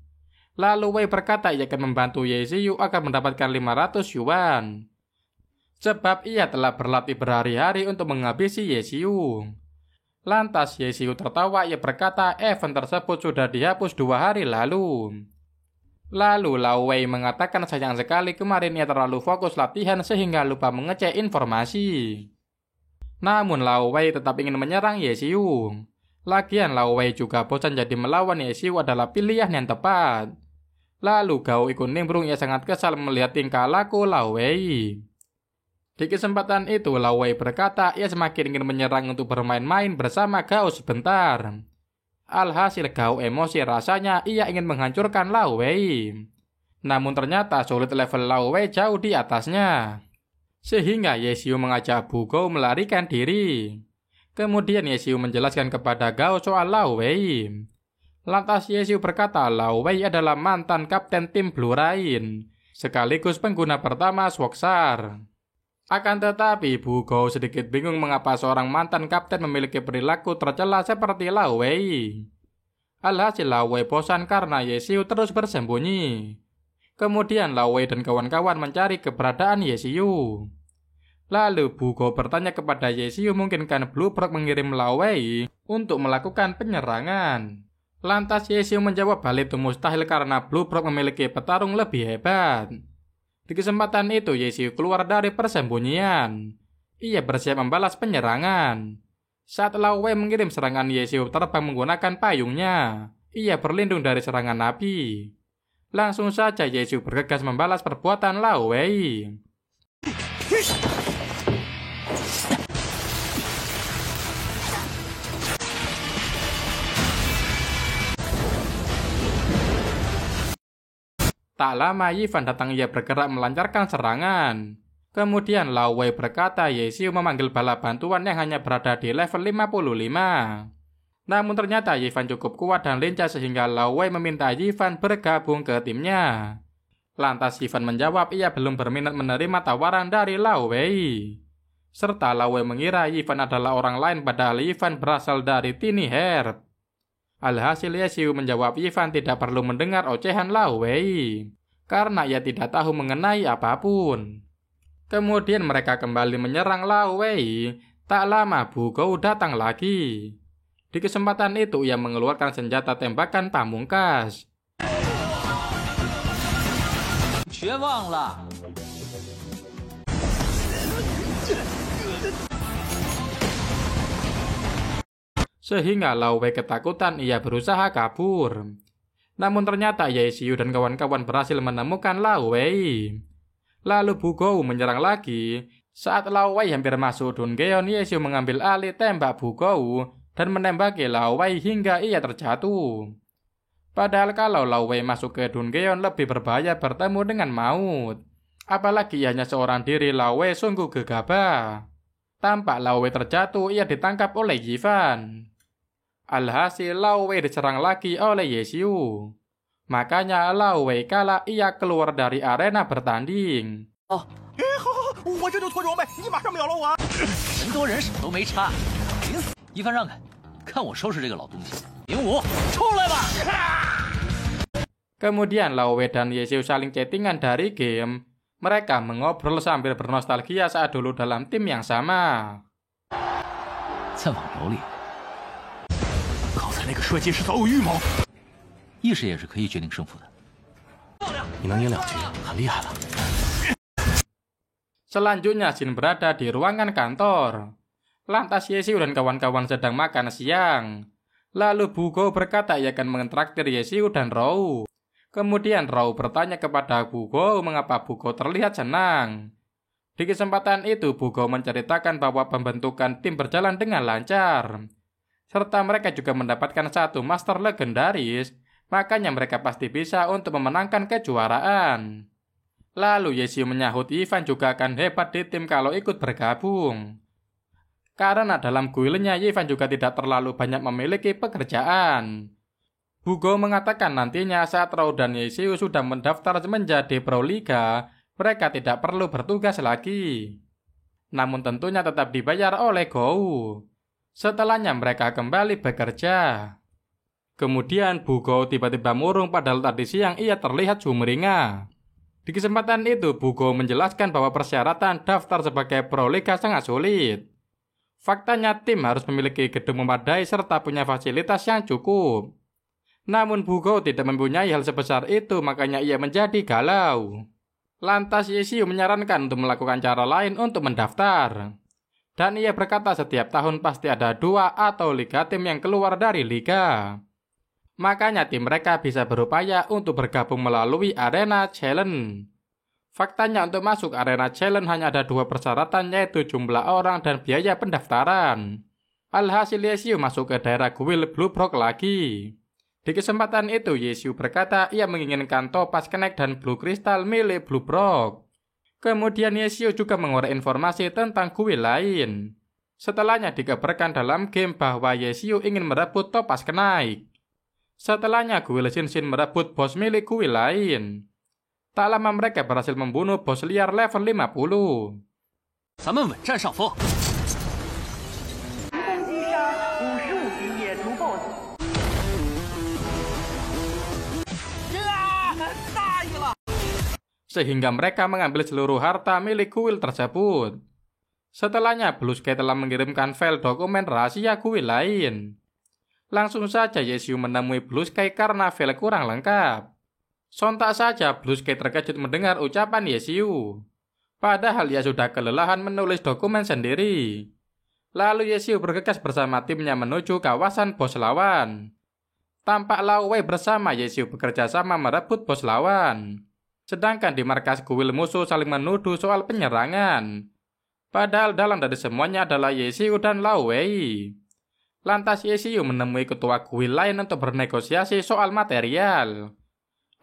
Lalu Wei berkata ia akan membantu Yesiu agar mendapatkan 500 yuan. Sebab ia telah berlatih berhari-hari untuk menghabisi Yesiu. Lantas Yesiu tertawa, ia berkata event tersebut sudah dihapus 2 hari lalu. Lalu Lao Wei mengatakan sayang sekali kemarin ia terlalu fokus latihan sehingga lupa mengecek informasi. Namun Lao Wei tetap ingin menyerang Yesiu. Lagian Lao Wei juga bosan jadi melawan Yesiu adalah pilihan yang tepat. Lalu Gao ikut nimbrung, ia sangat kesal melihat tingkah laku Lao Wei. Di kesempatan itu Lao Wei berkata ia semakin ingin menyerang untuk bermain-main bersama Gao sebentar. Alhasil Gao emosi, rasanya ia ingin menghancurkan Lao Wei. Namun ternyata sulit level Lao Wei jauh di atasnya. Sehingga Yesiu mengajak Bugou melarikan diri. Kemudian Yesiu menjelaskan kepada Gao soal Lao Wei. Lantas Yesiu berkata Lao Wei adalah mantan kapten tim Blue Rain, sekaligus pengguna pertama Swoksar. Akan tetapi Bugou sedikit bingung mengapa seorang mantan kapten memiliki perilaku tercela seperti Lao Wei. Alhasil Lao Wei bosan karena Yesiu terus bersembunyi. Kemudian Lao Wei dan kawan-kawan mencari keberadaan Yesiu. Lalu Bugou bertanya kepada Yesiu mungkinkah Blue Frog mengirim Lao Wei untuk melakukan penyerangan. Lantas Yesiu menjawab hal itu mustahil karena Blue Frog memiliki petarung lebih hebat. Di kesempatan itu Yesiu keluar dari persembunyian. Ia bersiap membalas penyerangan. Saat Lao Wei mengirim serangan, Yesiu terbang menggunakan payungnya. Ia berlindung dari serangan api. Langsung saja Yesiu bergegas membalas perbuatan Lao Wei. Tak lama Yivan datang, ia bergerak melancarkan serangan. Kemudian Lao Wei berkata Ye Xiu memanggil bala bantuan yang hanya berada di level 55. Namun ternyata Yifan cukup kuat dan lincah sehingga Lao Wei meminta Yifan bergabung ke timnya. Lantas Yifan menjawab ia belum berminat menerima tawaran dari Lao Wei. Serta Lao Wei mengira Yifan adalah orang lain padahal Yifan berasal dari Tiny Herb. Alhasil Ye Xiu menjawab Yifan tidak perlu mendengar ocehan Lao Wei, karena ia tidak tahu mengenai apapun. Kemudian mereka kembali menyerang Lao Wei. Tak lama Bu Gou datang lagi. Di kesempatan itu ia mengeluarkan senjata tembakan pamungkas. Sehingga Lao Wei ketakutan ia berusaha kabur. Namun ternyata Ye Xiu dan kawan-kawan berhasil menemukan Lao Wei. Lalu Bu Gou menyerang lagi. Saat Lao Wei hampir masuk Dungeon, Ye Xiu mengambil alih tembak Bu Gou dan menembaki Lao Wei hingga ia terjatuh. Padahal kalau Lao Wei masuk ke Dungeon lebih berbahaya bertemu dengan maut. Apalagi hanya seorang diri, Lao Wei sungguh gegabah. Tampak Lao Wei terjatuh, ia ditangkap oleh Yifan. Alhasil Lao Wei diserang lagi oleh Ye Xiu. Makanya Lao Wei kalah, ia keluar dari arena bertanding. 我这就脱装备，你马上秒了我！人多人少都没差，顶死！一番让开，看我收拾这个老东西！05，出来吧！ Kemudian Lao Wei dan Ye Xiu saling chattingan dari game. Mereka mengobrol sambil bernostalgia saat dulu dalam tim yang sama. 在网游里，刚才那个射击是早有预谋，意识也是可以决定胜负的。你能赢2局，很厉害了。 Selanjutnya Jin berada di ruangan kantor. Lantas Ye Xiu dan kawan-kawan sedang makan siang. Lalu Bu Gou berkata ia akan mentraktir Ye Xiu dan Rou. Kemudian Rou bertanya kepada Bu Gou mengapa Bu Gou terlihat senang. Di kesempatan itu Bu Gou menceritakan bahwa pembentukan tim berjalan dengan lancar. Serta mereka juga mendapatkan satu master legendaris. Makanya mereka pasti bisa untuk memenangkan kejuaraan. Lalu Ye Xiu menyahut Yifan juga akan hebat di tim kalau ikut bergabung. Karena dalam guildnya Yifan juga tidak terlalu banyak memiliki pekerjaan. Bu Gou mengatakan nantinya saat Rou dan Ye Xiu sudah mendaftar menjadi Pro Liga, mereka tidak perlu bertugas lagi. Namun tentunya tetap dibayar oleh Gou. Setelahnya mereka kembali bekerja. Kemudian Bu Gou tiba-tiba murung padahal tadi siang ia terlihat sumringah. Di kesempatan itu, Bu Gou menjelaskan bahwa persyaratan daftar sebagai Pro Liga sangat sulit. Faktanya tim harus memiliki gedung memadai serta punya fasilitas yang cukup. Namun Bu Gou tidak mempunyai hal sebesar itu, makanya ia menjadi galau. Lantas Ye Xiu menyarankan untuk melakukan cara lain untuk mendaftar. Dan ia berkata setiap tahun pasti ada 2 atau liga tim yang keluar dari liga. Makanya tim mereka bisa berupaya untuk bergabung melalui Arena Challenge. Faktanya untuk masuk Arena Challenge hanya ada 2 persyaratan yaitu jumlah orang dan biaya pendaftaran. Alhasil Ye Xiu masuk ke daerah guild Blue Frog lagi. Di kesempatan itu Ye Xiu berkata ia menginginkan topas kenek dan blue crystal milik Blue Frog. Kemudian Ye Xiu juga mengorek informasi tentang guild lain. Setelahnya dikabarkan dalam game bahwa Ye Xiu ingin merebut topas kenaik. Setelahnya guild Xin Xin merebut bos milik guild lain. Tak lama mereka berhasil membunuh bos liar level 50. 咱们稳占上风。攻击杀55级野猪 BOSS。大意了！ Sehingga mereka mengambil seluruh harta milik guild tersebut. Setelahnya Blue Sky telah mengirimkan file dokumen rahasia guild lain. Langsung saja Ye Xiu menemui Blue Sky karena file kurang lengkap. Sontak saja Blue Sky terkejut mendengar ucapan Ye Xiu. Padahal ia sudah kelelahan menulis dokumen sendiri. Lalu Ye Xiu bergegas bersama timnya menuju kawasan bos lawan. Tampak Lao Wei bersama Ye Xiu bekerja sama merebut bos lawan. Sedangkan di markas guild musuh saling menuduh soal penyerangan. Padahal dalam dari semuanya adalah Ye Xiu dan Lao Wei. Lantas Ye Xiu menemui ketua guild lain untuk bernegosiasi soal material.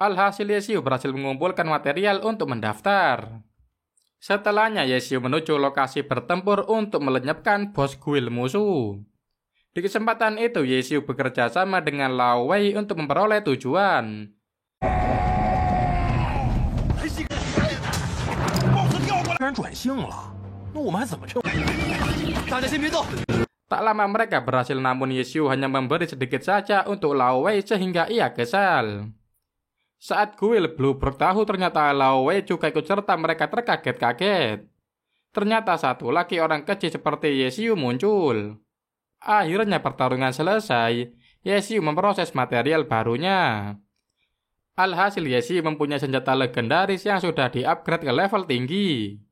Alhasil Ye Xiu berhasil mengumpulkan material untuk mendaftar. Setelahnya Yesiu menuju lokasi bertempur untuk melenyapkan bos kuil musuh. Di kesempatan itu Yesiu bekerja sama dengan Lao Wei untuk memperoleh tujuan. Tak lama mereka berhasil, namun Yesiu hanya memberi sedikit saja untuk Lao Wei sehingga ia kesal. Saat kuil Bluebird tahu ternyata Lao Wei juga ikut serta, mereka terkaget-kaget. Ternyata satu lagi orang kecil seperti Yesiu muncul. Akhirnya pertarungan selesai. Yesiu memproses material barunya. Alhasil Yesiu mempunyai senjata legendaris yang sudah di-upgrade ke level tinggi.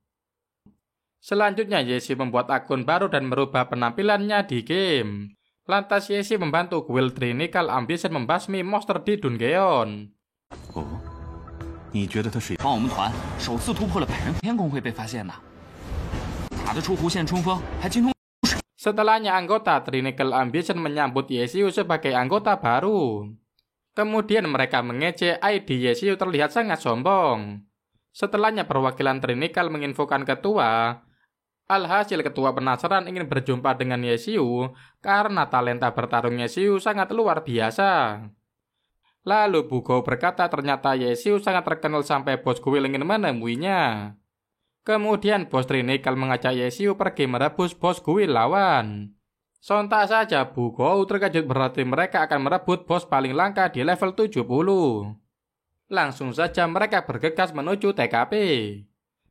Selanjutnya Yesiu membuat akun baru dan merubah penampilannya di game. Lantas Yesiu membantu Guild Trinical Ambition membasmi monster di Dungeon. 哦，你觉得他是？帮我们团首次突破了100人天工会被发现的，打得出弧线冲锋，还精通。 Setelahnya anggota Trinical Ambition menyambut Yesiu sebagai anggota baru. Kemudian mereka mengejek ID Yesiu terlihat sangat sombong. Setelahnya perwakilan Trinical menginfokan ketua. Alhasil ketua penasaran ingin berjumpa dengan Yesiu karena talenta bertarung Yesiu sangat luar biasa. Lalu Bugo berkata ternyata Yesiu sangat terkenal sampai bos kuil ingin menemuinya. Kemudian bos Trinical mengajak Yesiu pergi merebus bos kuil lawan. Sontak saja Bugo terkejut berarti mereka akan merebut bos paling langka di level 70. Langsung saja mereka bergegas menuju TKP.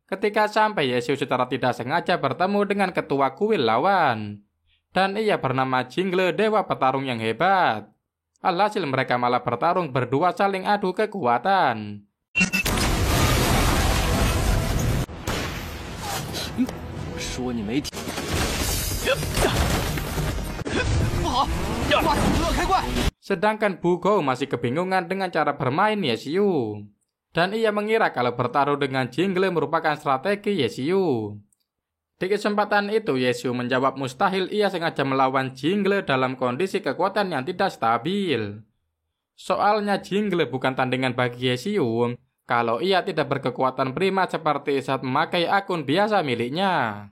Ketika sampai Yesiu secara tidak sengaja bertemu dengan ketua kuil lawan. Dan ia bernama Jingle, dewa petarung yang hebat. Alhasil mereka malah bertarung berdua saling adu kekuatan. Sedangkan Bugo masih kebingungan dengan cara bermain Yesiu. Dan ia mengira kalau bertaruh dengan Jingle merupakan strategi Yesiu. Di kesempatan itu Yesiu menjawab mustahil, ia sengaja melawan Jingle dalam kondisi kekuatan yang tidak stabil. Soalnya Jingle bukan tandingan bagi Yesiu kalau ia tidak berkekuatan prima seperti saat memakai akun biasa miliknya.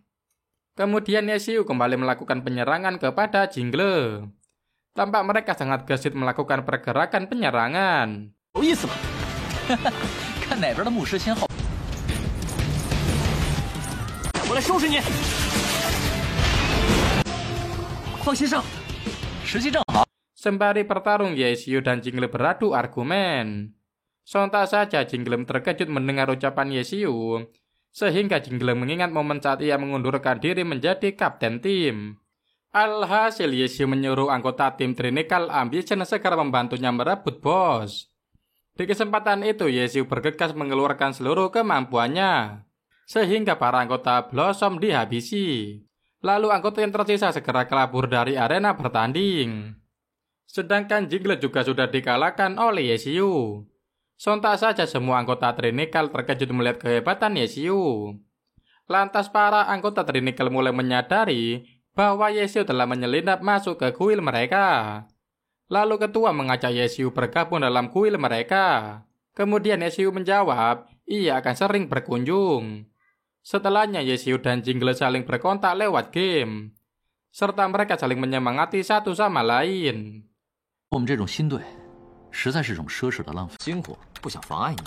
Kemudian Yesiu kembali melakukan penyerangan kepada Jingle. Tampak mereka sangat gesit melakukan pergerakan penyerangan. 有意思吧？看哪边的牧师先好。我来收拾你！放心上，时机正好。 Sembari bertarung, Yesiu dan Jingle beradu argumen. Sontak saja Jingle terkejut mendengar ucapan Yesiu, sehingga Jingle mengingat momen saat ia mengundurkan diri menjadi kapten tim. Alhasil Yesiu menyuruh anggota tim Trinical Ambition segera membantunya merebut bos. Di kesempatan itu Yesiu bergegas mengeluarkan seluruh kemampuannya, sehingga para anggota Blossom dihabisi. Lalu anggota yang tersisa segera kabur dari arena bertanding. Sedangkan Jingle juga sudah dikalahkan oleh Yesiu. Sontak saja semua anggota Trinical terkejut melihat kehebatan Yesiu. Lantas para anggota Trinical mulai menyadari bahwa Yesiu telah menyelinap masuk ke kuil mereka. Lalu ketua mengajak Yesiu bergabung dalam kuil mereka. Kemudian Yesiu menjawab, ia akan sering berkunjung. Setelahnya Yesiu dan Jingle saling berkontak lewat game, serta mereka saling menyemangati satu sama lain. 我们这种新队，实在是种奢侈的浪费。辛苦，不想妨碍你。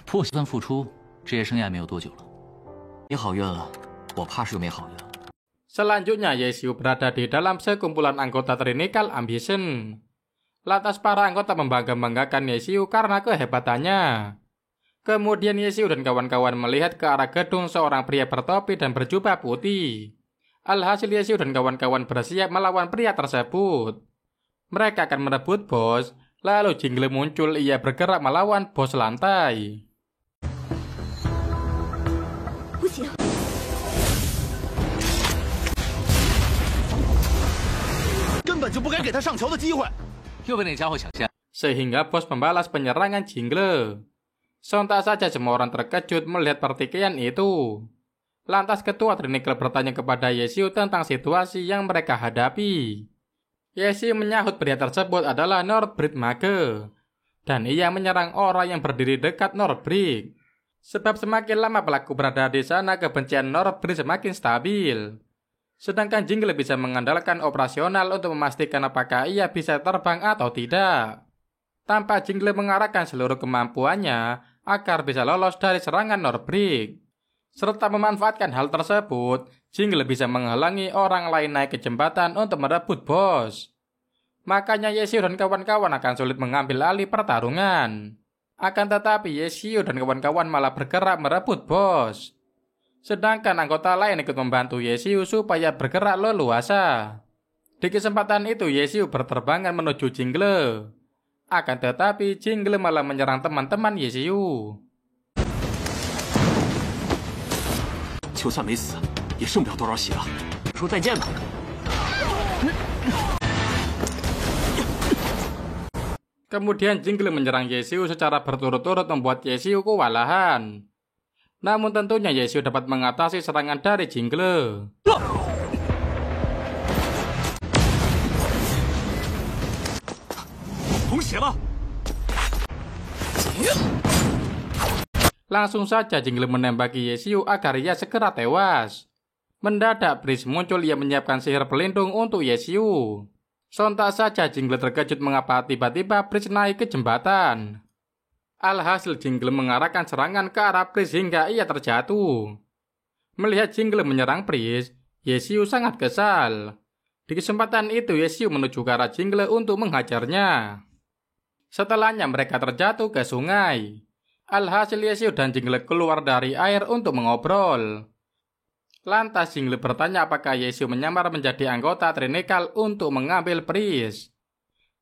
不算付出，职业生涯没有多久了。没好运了，我怕是没好运了。 Selanjutnya Yesiu berada di dalam sekumpulan anggota Trinical Ambition. Lantas para anggota membangga-banggakan Yesiu karena kehebatannya. Kemudian Yesiu dan kawan-kawan melihat ke arah gedung seorang pria bertopi dan berjubah putih. Alhasil Yesiu dan kawan-kawan bersiap melawan pria tersebut. Mereka akan merebut bos, lalu Jingle muncul, ia bergerak melawan bos lantai. 不行， 根本就不该给他上桥的机会。 又被那家伙抢先。 Sehingga bos membalas penyerangan Jingle. Sontak saja semua orang terkejut melihat pertikaian itu. Lantas ketua Trinical bertanya kepada Yesiu tentang situasi yang mereka hadapi. Yesiu menyahut pria tersebut adalah Northbridge Mage, dan ia menyerang orang yang berdiri dekat Northbridge. Sebab semakin lama pelaku berada di sana, kebencian Norbridge semakin stabil. Sedangkan Jingle bisa mengandalkan operasional untuk memastikan apakah ia bisa terbang atau tidak. Tanpa Jingle mengarahkan seluruh kemampuannya agar bisa lolos dari serangan Norbridge. Serta memanfaatkan hal tersebut, Jingle bisa menghalangi orang lain naik ke jembatan untuk merebut bos. Makanya Yesiu dan kawan-kawan akan sulit mengambil alih pertarungan. Akan tetapi Yesiu dan kawan-kawan malah bergerak merebut bos. Sedangkan anggota lain ikut membantu Yesiu supaya bergerak leluasa. Di kesempatan itu Yesiu berterbangan menuju Jingle. Akan tetapi Jingle malah menyerang teman-teman Yesiu. 就算没死，也剩不了多少血了。说再见吧。 Kemudian Jingle menyerang Yesiu secara berturut-turut membuat Yesiu kewalahan. Namun tentunya Yesiu dapat mengatasi serangan dari Jingle. Langsung saja Jingle menembaki Yesiu agar ia segera tewas. Mendadak Breeze muncul, ia menyiapkan sihir pelindung untuk Yesiu. Sontak saja Jingle terkejut mengapa tiba-tiba Breeze naik ke jembatan. Alhasil Jingle mengarahkan serangan ke arah Breeze hingga ia terjatuh. Melihat Jingle menyerang Breeze, Yesiu sangat kesal. Di kesempatan itu Yesiu menuju ke arah Jingle untuk menghajarnya. Setelahnya mereka terjatuh ke sungai. Alhasil Yesiu dan Jingle keluar dari air untuk mengobrol. Lantas Jingle bertanya apakah Yesiu menyamar menjadi anggota Trinekal untuk mengambil Breeze.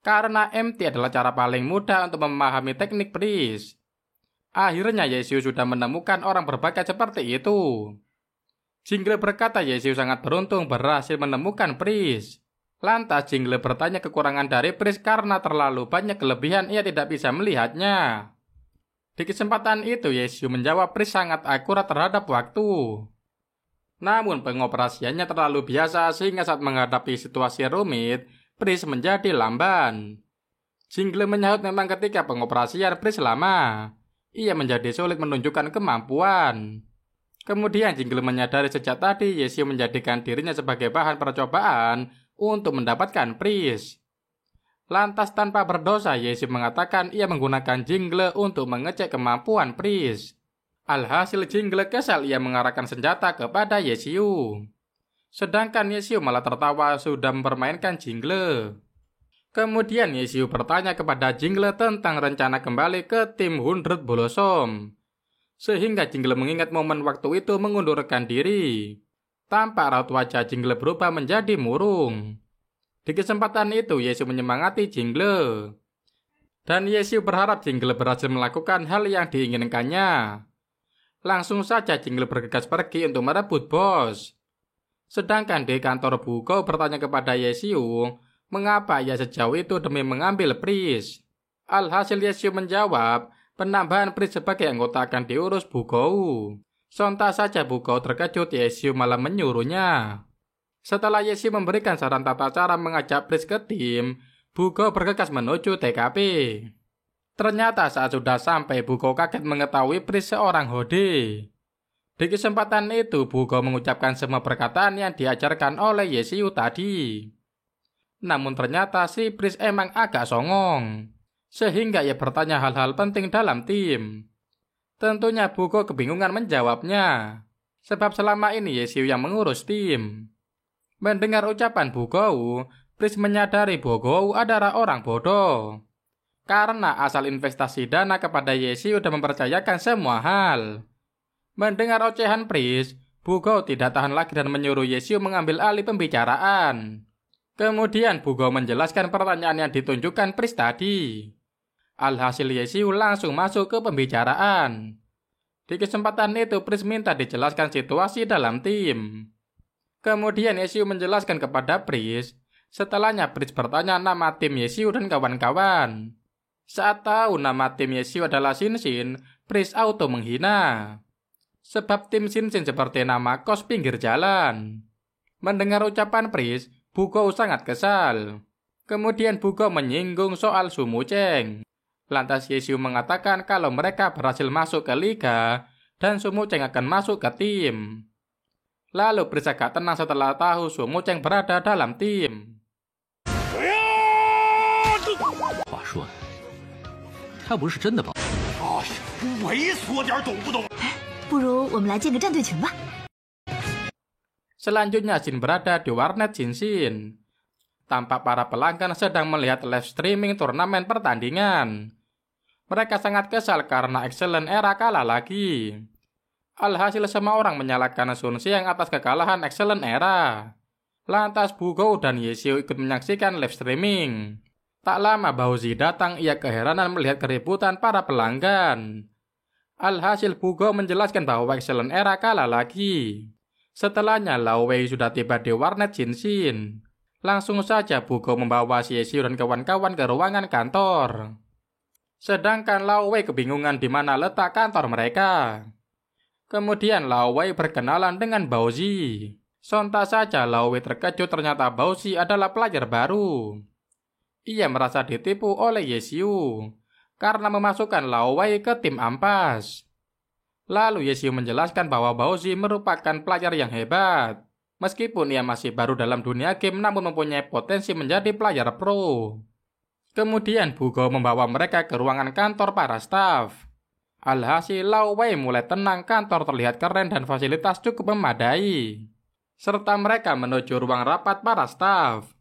Karena MT adalah cara paling mudah untuk memahami teknik Breeze. Akhirnya Yesiu sudah menemukan orang berbakat seperti itu. Jingle berkata Yesiu sangat beruntung berhasil menemukan Breeze. Lantas Jingle bertanya kekurangan dari Breeze karena terlalu banyak kelebihan ia tidak bisa melihatnya. Di kesempatan itu Yesiu menjawab Breeze sangat akurat terhadap waktu. Namun pengoperasiannya terlalu biasa sehingga saat menghadapi situasi rumit, Breeze menjadi lamban. Jingle menyahut memang ketika pengoperasian Breeze lama, ia menjadi sulit menunjukkan kemampuan. Kemudian Jingle menyadari sejak tadi Yesiu menjadikan dirinya sebagai bahan percobaan untuk mendapatkan Breeze. Lantas tanpa berdosa Yesiu mengatakan ia menggunakan Jingle untuk mengecek kemampuan Breeze. Alhasil Jingle kesal, ia mengarahkan senjata kepada Yesiu. Sedangkan Yesiu malah tertawa sudah mempermainkan Jingle. Kemudian Yesiu bertanya kepada Jingle tentang rencana kembali ke tim 100 Blossom. Sehingga Jingle mengingat momen waktu itu mengundurkan diri. Tampak raut wajah Jingle berubah menjadi murung. Di kesempatan itu Yesiu menyemangati Jingle. Dan Yesiu berharap Jingle berhasil melakukan hal yang diinginkannya. Langsung saja Jingle bergegas pergi untuk merebut bos. Sedangkan di kantor Bugo bertanya kepada Yesiu, mengapa ia sejauh itu demi mengambil Breeze. Alhasil Yesiu menjawab, penambahan Breeze sebagai anggota akan diurus Bugo. Sontak saja Bugo terkejut, Yesiu malah menyuruhnya. Setelah Yesiu memberikan saran tata cara mengajak Breeze ke tim, Bugo bergegas menuju TKP. Ternyata saat sudah sampai, Bugo kaget mengetahui Breeze seorang Hode. Di kesempatan itu, Bugo mengucapkan semua perkataan yang diajarkan oleh Yesiu tadi. Namun ternyata si Breeze emang agak songong, sehingga ia bertanya hal-hal penting dalam tim. Tentunya Bugo kebingungan menjawabnya, sebab selama ini Yesiu yang mengurus tim. Mendengar ucapan Bugo, Breeze menyadari Bugo adalah orang bodoh. Karena asal investasi dana kepada Yesiu dan mempercayakan semua hal. Mendengar ocehan Breeze, Bugo tidak tahan lagi dan menyuruh Yesiu mengambil alih pembicaraan. Kemudian Bugo menjelaskan pertanyaan yang ditunjukkan Breeze tadi. Alhasil Yesiu langsung masuk ke pembicaraan. Di kesempatan itu Breeze minta dijelaskan situasi dalam tim. Kemudian Yesiu menjelaskan kepada Breeze. Setelahnya Breeze bertanya nama tim Yesiu dan kawan-kawan. Saat tahu nama tim Yesiu adalah Shinshin, Breeze auto menghina. Sebab tim Shinshin seperti nama kos pinggir jalan. Mendengar ucapan Breeze, Bugo sangat kesal. Kemudian Bugo menyinggung soal Sumuceng. Lantas Yesiu mengatakan kalau mereka berhasil masuk ke liga dan Su Mucheng akan masuk ke tim. Lalu Pris agak tenang setelah tahu Su Mucheng berada dalam tim. 话说的，他不是真的保。猥琐点懂不懂？不如我们来建个战队群吧。 Selanjutnya Jin berada di warnet Jinxin. Tampak para pelanggan sedang melihat live streaming turnamen pertandingan. Mereka sangat kesal karena Excellent Era kalah lagi. Alhasil semua orang menyalahkan Sun Xiang atas kekalahan Excellent Era. Lantas Bugou dan Yesiu ikut menyaksikan live streaming. Tak lama Baozi datang, ia keheranan melihat keributan para pelanggan. Alhasil Bugou menjelaskan bahwa Excellent Era kalah lagi. Setelahnya Lao Wei sudah tiba di warnet Jinxin. Langsung saja Bugou membawa Yesiu dan kawan-kawan ke ruangan kantor. Sedangkan Lao Wei kebingungan di mana letak kantor mereka. Kemudian Lao Wei berkenalan dengan Baozi. Sontak saja Lao Wei terkejut ternyata Baozi adalah pelajar baru. Ia merasa ditipu oleh Yesiu karena memasukkan Lao Wei ke tim ampas. Lalu Yesiu menjelaskan bahwa Baozi merupakan pelajar yang hebat. Meskipun ia masih baru dalam dunia game namun mempunyai potensi menjadi player pro. Kemudian Bugou membawa mereka ke ruangan kantor para staf. Alhasil Lao Wei mulai tenang, kantor terlihat keren dan fasilitas cukup memadai. Serta mereka menuju ruang rapat para staf.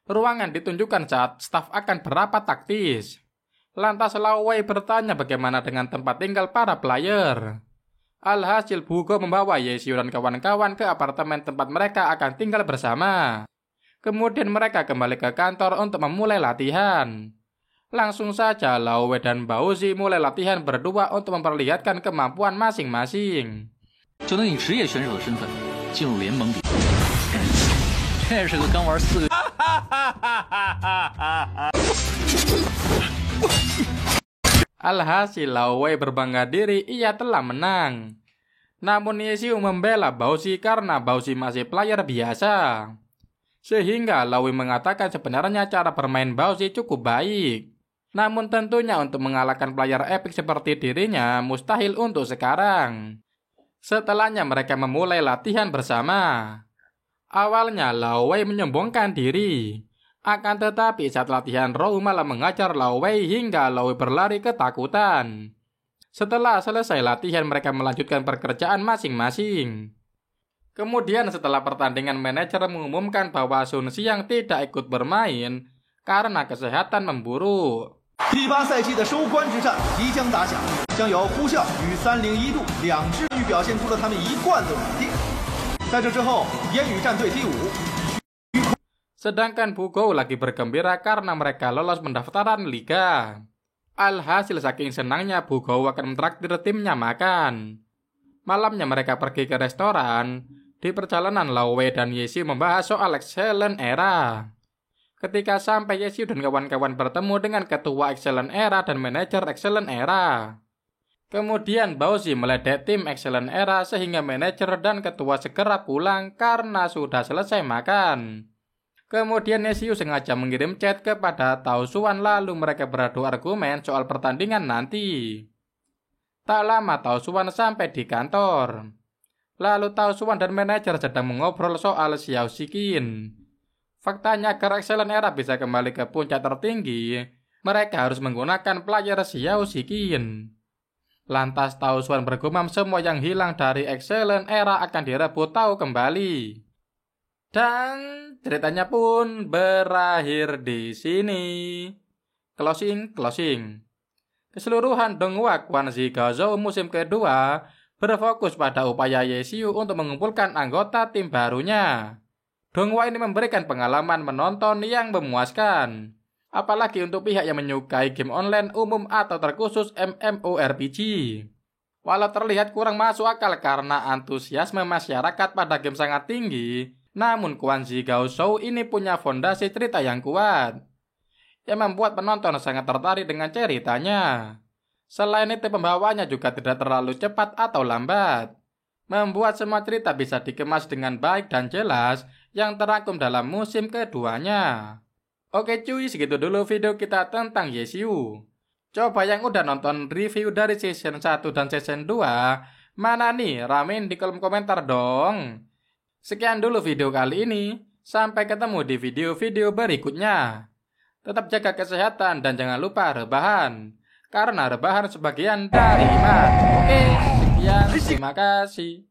Ruangan ditunjukkan saat staf akan berapat taktis. Lantas Lao Wei bertanya bagaimana dengan tempat tinggal para player. Alhasil Bugou membawa Yesiu dan kawan-kawan ke apartemen tempat mereka akan tinggal bersama. Kemudian mereka kembali ke kantor untuk memulai latihan. Langsung saja Lao Wei dan Baozi mulai latihan berdua untuk memperlihatkan kemampuan masing-masing. 就能以职业选手的身份进入联盟比赛。这是个刚玩4个。Alhasil Lao Wei berbangga diri ia telah menang. Namun Yesiu membela Baozi karena Baozi masih player biasa. Sehingga Lao Wei mengatakan sebenarnya cara bermain Baozi cukup baik. Namun tentunya untuk mengalahkan player epic seperti dirinya mustahil untuk sekarang. Setelahnya mereka memulai latihan bersama. Awalnya Lao Wei menyombongkan diri. Akan tetapi saat latihan Rou malah mengajar Lao Wei hingga Lao Wei berlari ketakutan. Setelah selesai latihan mereka melanjutkan pekerjaan masing-masing. Kemudian setelah pertandingan manajer mengumumkan bahwa Sun Xiang tidak ikut bermain karena kesehatan memburuk. 第8赛季的收官之战即将打响，将由呼啸与301度两支队表现出了他们一贯的稳定。在这之后，烟雨战队第5。 Sedangkan Bugou lagi bergembira karena mereka lolos pendaftaran liga. Alhasil saking senangnya Bugou akan mentraktir timnya makan. Malamnya mereka pergi ke restoran. Di perjalanan Lao Wei dan Yesiu membahas soal Excellent Era. Ketika sampai Yesiu dan kawan-kawan bertemu dengan ketua Excellent Era dan manajer Excellent Era. Kemudian Baozi meledek tim Excellent Era sehingga manajer dan ketua segera pulang karena sudah selesai makan. Kemudian Yesiu sengaja mengirim chat kepada Tao Xuan lalu mereka beradu argumen soal pertandingan nanti. Tak lama Tao Xuan sampai di kantor. Lalu Tao Xuan dan manajer sedang mengobrol soal Xiao Xiqin. Faktanya agar Excellent Era bisa kembali ke puncak tertinggi, mereka harus menggunakan player Xiao Xiqin. Lantas Tao Xuan bergumam semua yang hilang dari Excellent Era akan direbut Tao kembali. Dan ceritanya pun berakhir di sini. Closing. Keseluruhan Donghua Quanzi Gaozhou musim kedua berfokus pada upaya Yesiu untuk mengumpulkan anggota tim barunya. Donghua ini memberikan pengalaman menonton yang memuaskan. Apalagi untuk pihak yang menyukai game online umum atau terkhusus MMORPG. Walau terlihat kurang masuk akal karena antusiasme masyarakat pada game sangat tinggi, namun Quanzi Gaozhou ini punya fondasi cerita yang kuat, yang membuat penonton sangat tertarik dengan ceritanya. Selain itu pembawanya juga tidak terlalu cepat atau lambat, membuat semua cerita bisa dikemas dengan baik dan jelas yang terangkum dalam musim keduanya. Oke cuy, segitu dulu video kita tentang Yesiu. Coba yang udah nonton review dari season 1 dan season 2, mana nih? Ramein di kolom komentar dong. Sekian dulu video kali ini. Sampai ketemu di video-video berikutnya. Tetap jaga kesehatan dan jangan lupa rebahan. Karena rebahan sebagian dari iman. Oke, sekian. Terima kasih.